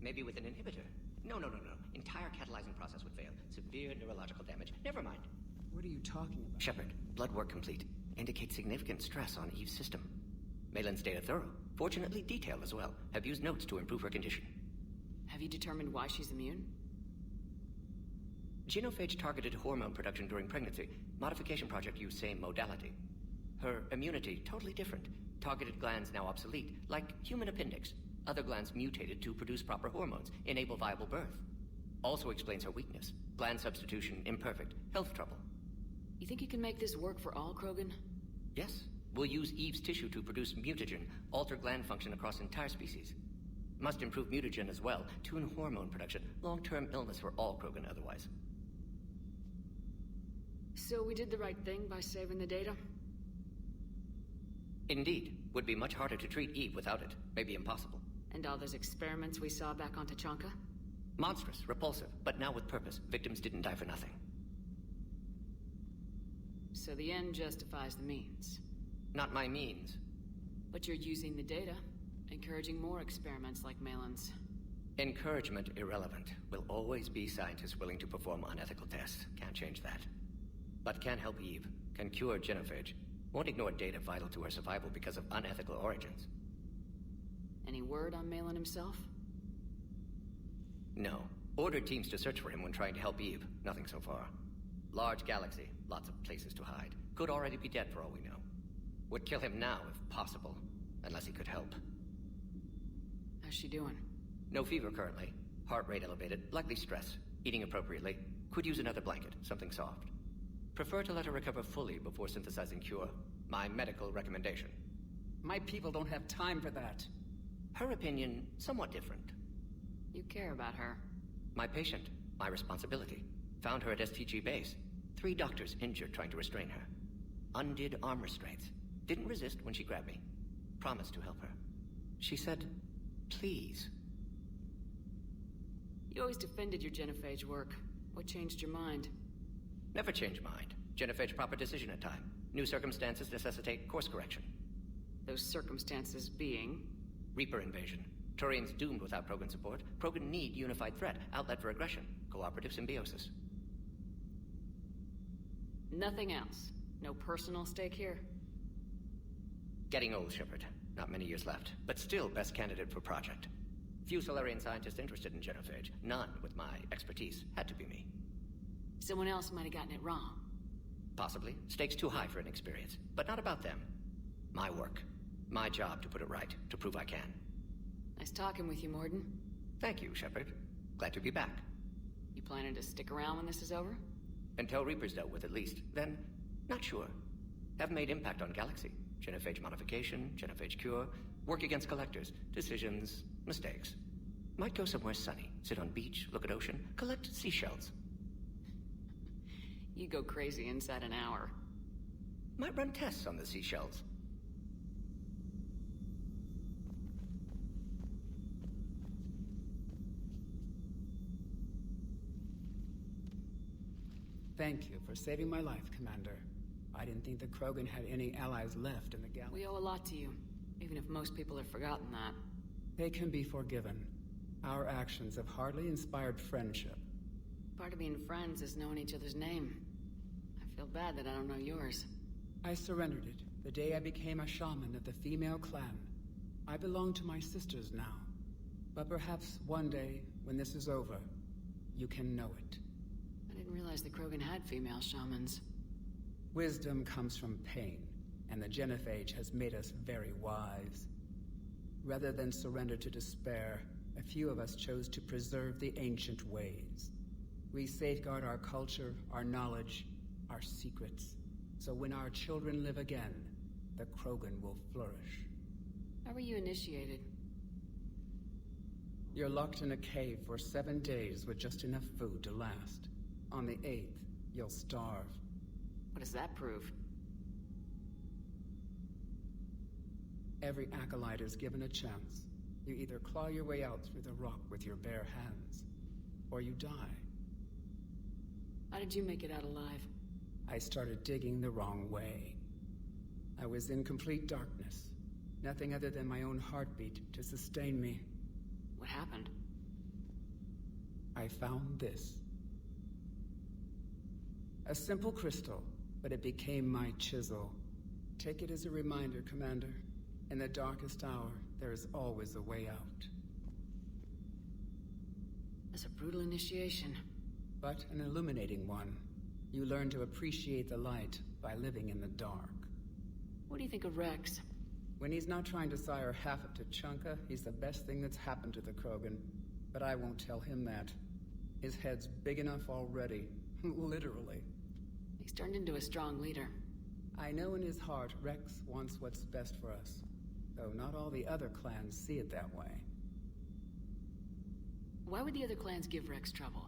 Maybe with an inhibitor. No. Entire catalyzing process would fail. Severe neurological damage. Never mind. What are you talking about? Shepard, blood work complete. Indicates significant stress on Eve's system. Malin's data thorough. Fortunately detailed as well. Have used notes to improve her condition. Have you determined why she's immune? Genophage targeted hormone production during pregnancy. Modification project used same modality. Her immunity totally different. Targeted glands now obsolete, like human appendix. Other glands mutated to produce proper hormones, enable viable birth. Also explains her weakness. Gland substitution imperfect. Health trouble. You think you can make this work for all Krogan? Yes. We'll use Eve's tissue to produce mutagen, alter gland function across entire species. Must improve mutagen as well, tune hormone production. Long-term illness for all Krogan otherwise. So we did the right thing by saving the data? Indeed. Would be much harder to treat Eve without it. Maybe impossible. And all those experiments we saw back on Tachanka? Monstrous, repulsive, but now with purpose. Victims didn't die for nothing. So the end justifies the means. Not my means. But you're using the data, encouraging more experiments like Malin's. Encouragement irrelevant. Will always be scientists willing to perform unethical tests. Can't change that. But can help Eve. Can cure genophage. Won't ignore data vital to her survival because of unethical origins. Any word on Malin himself? No. Ordered teams to search for him when trying to help Eve. Nothing so far. Large galaxy. Lots of places to hide. Could already be dead for all we know. Would kill him now if possible. Unless he could help. How's she doing? No fever currently. Heart rate elevated. Likely stress. Eating appropriately. Could use another blanket. Something soft. Prefer to let her recover fully before synthesizing cure. My medical recommendation. My people don't have time for that. Her opinion, somewhat different. You care about her. My patient. My responsibility. Found her at STG base. 3 doctors injured trying to restrain her. Undid arm restraints. Didn't resist when she grabbed me. Promised to help her. She said, please. You always defended your genophage work. What changed your mind? Never change mind. Genophage proper decision at time. New circumstances necessitate course correction. Those circumstances being? Reaper invasion. Turians doomed without Krogan support. Krogan need unified threat. Outlet for aggression. Cooperative symbiosis. Nothing else? No personal stake here? Getting old, Shepard. Not many years left. But still best candidate for project. Few Solarian scientists interested in genophage. None with my expertise. Had to be me. Someone else might have gotten it wrong. Possibly. Stakes too high for an experience. But not about them. My work. My job to put it right. To prove I can. Nice talking with you, Morden. Thank you, Shepard. Glad to be back. You planning to stick around when this is over? Until Reaper's dealt with at least. Then, not sure. Have made impact on Galaxy. Genophage modification, genophage cure, work against collectors, decisions, mistakes. Might go somewhere sunny, sit on beach, look at ocean, collect seashells. You go crazy inside an hour. Might run tests on the seashells. Thank you for saving my life, Commander. I didn't think the Krogan had any allies left in the galaxy. We owe a lot to you, even if most people have forgotten that. They can be forgiven. Our actions have hardly inspired friendship. Part of being friends is knowing each other's name. I feel bad that I don't know yours. I surrendered it the day I became a shaman of the female clan. I belong to my sisters now. But perhaps one day, when this is over, you can know it. I didn't realize the Krogan had female shamans. Wisdom comes from pain, and the genophage has made us very wise. Rather than surrender to despair, a few of us chose to preserve the ancient ways. We safeguard our culture, our knowledge, our secrets, so when our children live again, the Krogan will flourish. How were you initiated? You're locked in a cave for 7 days with just enough food to last. On the 8th, you'll starve. What does that prove? Every acolyte is given a chance. You either claw your way out through the rock with your bare hands, or you die. How did you make it out alive? I started digging the wrong way. I was in complete darkness. Nothing other than my own heartbeat to sustain me. What happened? I found this. A simple crystal, but it became my chisel. Take it as a reminder, Commander. In the darkest hour, there is always a way out. That's a brutal initiation. But an illuminating one. You learn to appreciate the light by living in the dark. What do you think of Rex? When he's not trying to sire half of Tuchanka, he's the best thing that's happened to the Krogan. But I won't tell him that. His head's big enough already. Literally. He's turned into a strong leader. I know in his heart Rex wants what's best for us. Though not all the other clans see it that way. Why would the other clans give Rex trouble?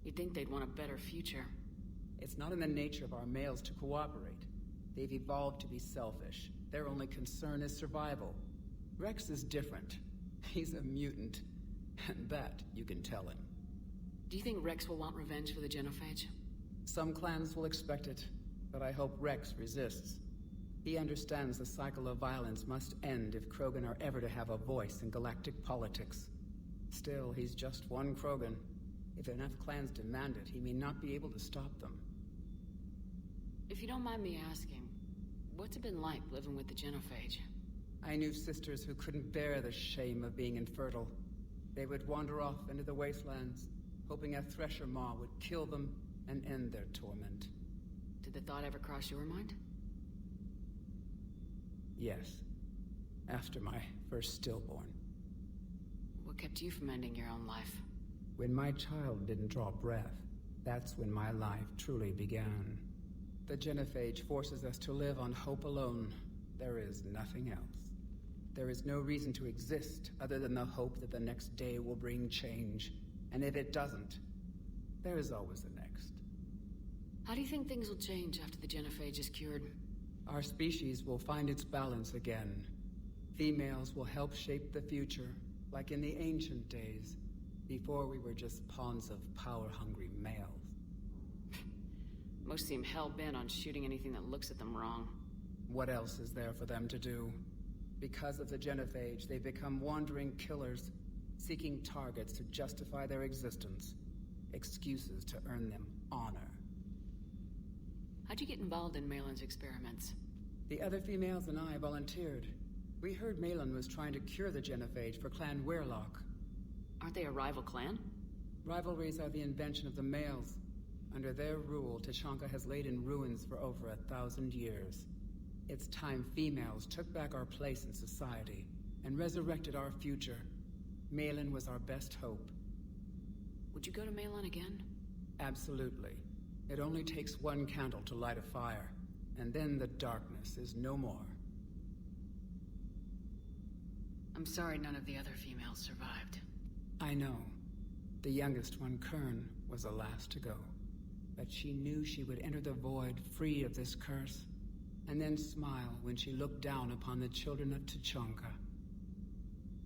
You'd think they'd want a better future. It's not in the nature of our males to cooperate. They've evolved to be selfish. Their only concern is survival. Rex is different. He's a mutant. And that you can tell him. Do you think Rex will want revenge for the genophage? Some clans will expect it, but I hope Rex resists. He understands the cycle of violence must end if Krogan are ever to have a voice in galactic politics. Still, he's just one Krogan. If enough clans demand it, he may not be able to stop them. If you don't mind me asking, what's it been like living with the genophage? I knew sisters who couldn't bear the shame of being infertile. They would wander off into the wastelands, hoping a thresher maw would kill them and end their torment. Did the thought ever cross your mind? Yes. After my first stillborn. What kept you from ending your own life? When my child didn't draw breath, that's when my life truly began. The genophage forces us to live on hope alone. There is nothing else. There is no reason to exist other than the hope that the next day will bring change. And if it doesn't, there is always the next. How do you think things will change after the genophage is cured? Our species will find its balance again. Females will help shape the future, like in the ancient days, before we were just pawns of power-hungry males. Most seem hell-bent on shooting anything that looks at them wrong. What else is there for them to do? Because of the genophage, they've become wandering killers, seeking targets to justify their existence, excuses to earn them honor. How'd you get involved in Malin's experiments? The other females and I volunteered. We heard Malin was trying to cure the genophage for Clan Weirlock. Aren't they a rival clan? Rivalries are the invention of the males. Under their rule, Tuchanka has laid in ruins for over 1,000 years. It's time females took back our place in society and resurrected our future. Malin was our best hope. Would you go to Malin again? Absolutely. It only takes one candle to light a fire, and then the darkness is no more. I'm sorry none of the other females survived. I know. The youngest one, Kern, was the last to go. But she knew she would enter the void free of this curse, and then smile when she looked down upon the children of Tuchanka.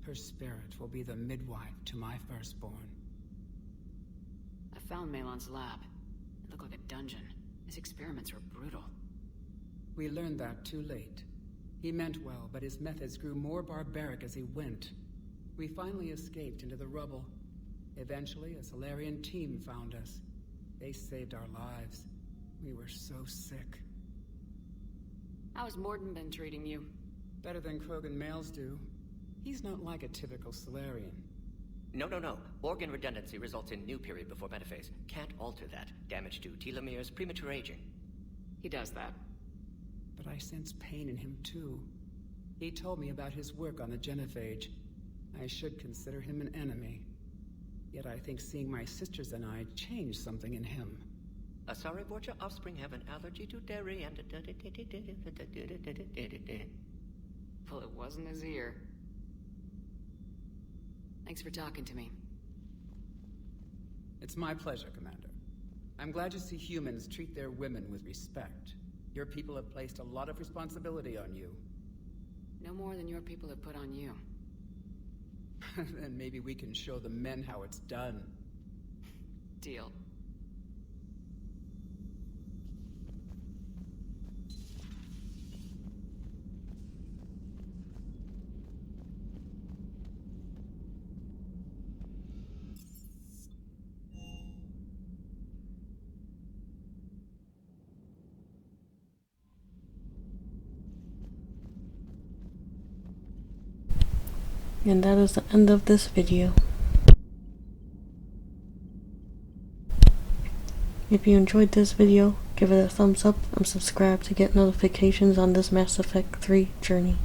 Her spirit will be the midwife to my firstborn. I found Malin's lab. It looked like a dungeon. His experiments were brutal. We learned that too late. He meant well, but his methods grew more barbaric as he went. We finally escaped into the rubble. Eventually, a Solarian team found us. They saved our lives. We were so sick. How has Morden been treating you? Better than Krogan males do. He's not like a typical Solarian. No. Organ redundancy results in new period before metaphase. Can't alter that. Damage to telomeres, premature aging. He does that. But I sense pain in him too. He told me about his work on the genophage. I should consider him an enemy. Yet I think seeing my sisters and I changed something in him. Asari Borgia offspring have an allergy to dairy and... Well, it wasn't his ear. Thanks for talking to me. It's my pleasure, Commander. I'm glad to see humans treat their women with respect. Your people have placed a lot of responsibility on you. No more than your people have put on you. Then maybe we can show the men how it's done. Deal. And that is the end of this video. If you enjoyed this video, give it a thumbs up and subscribe to get notifications on this Mass Effect 3 journey.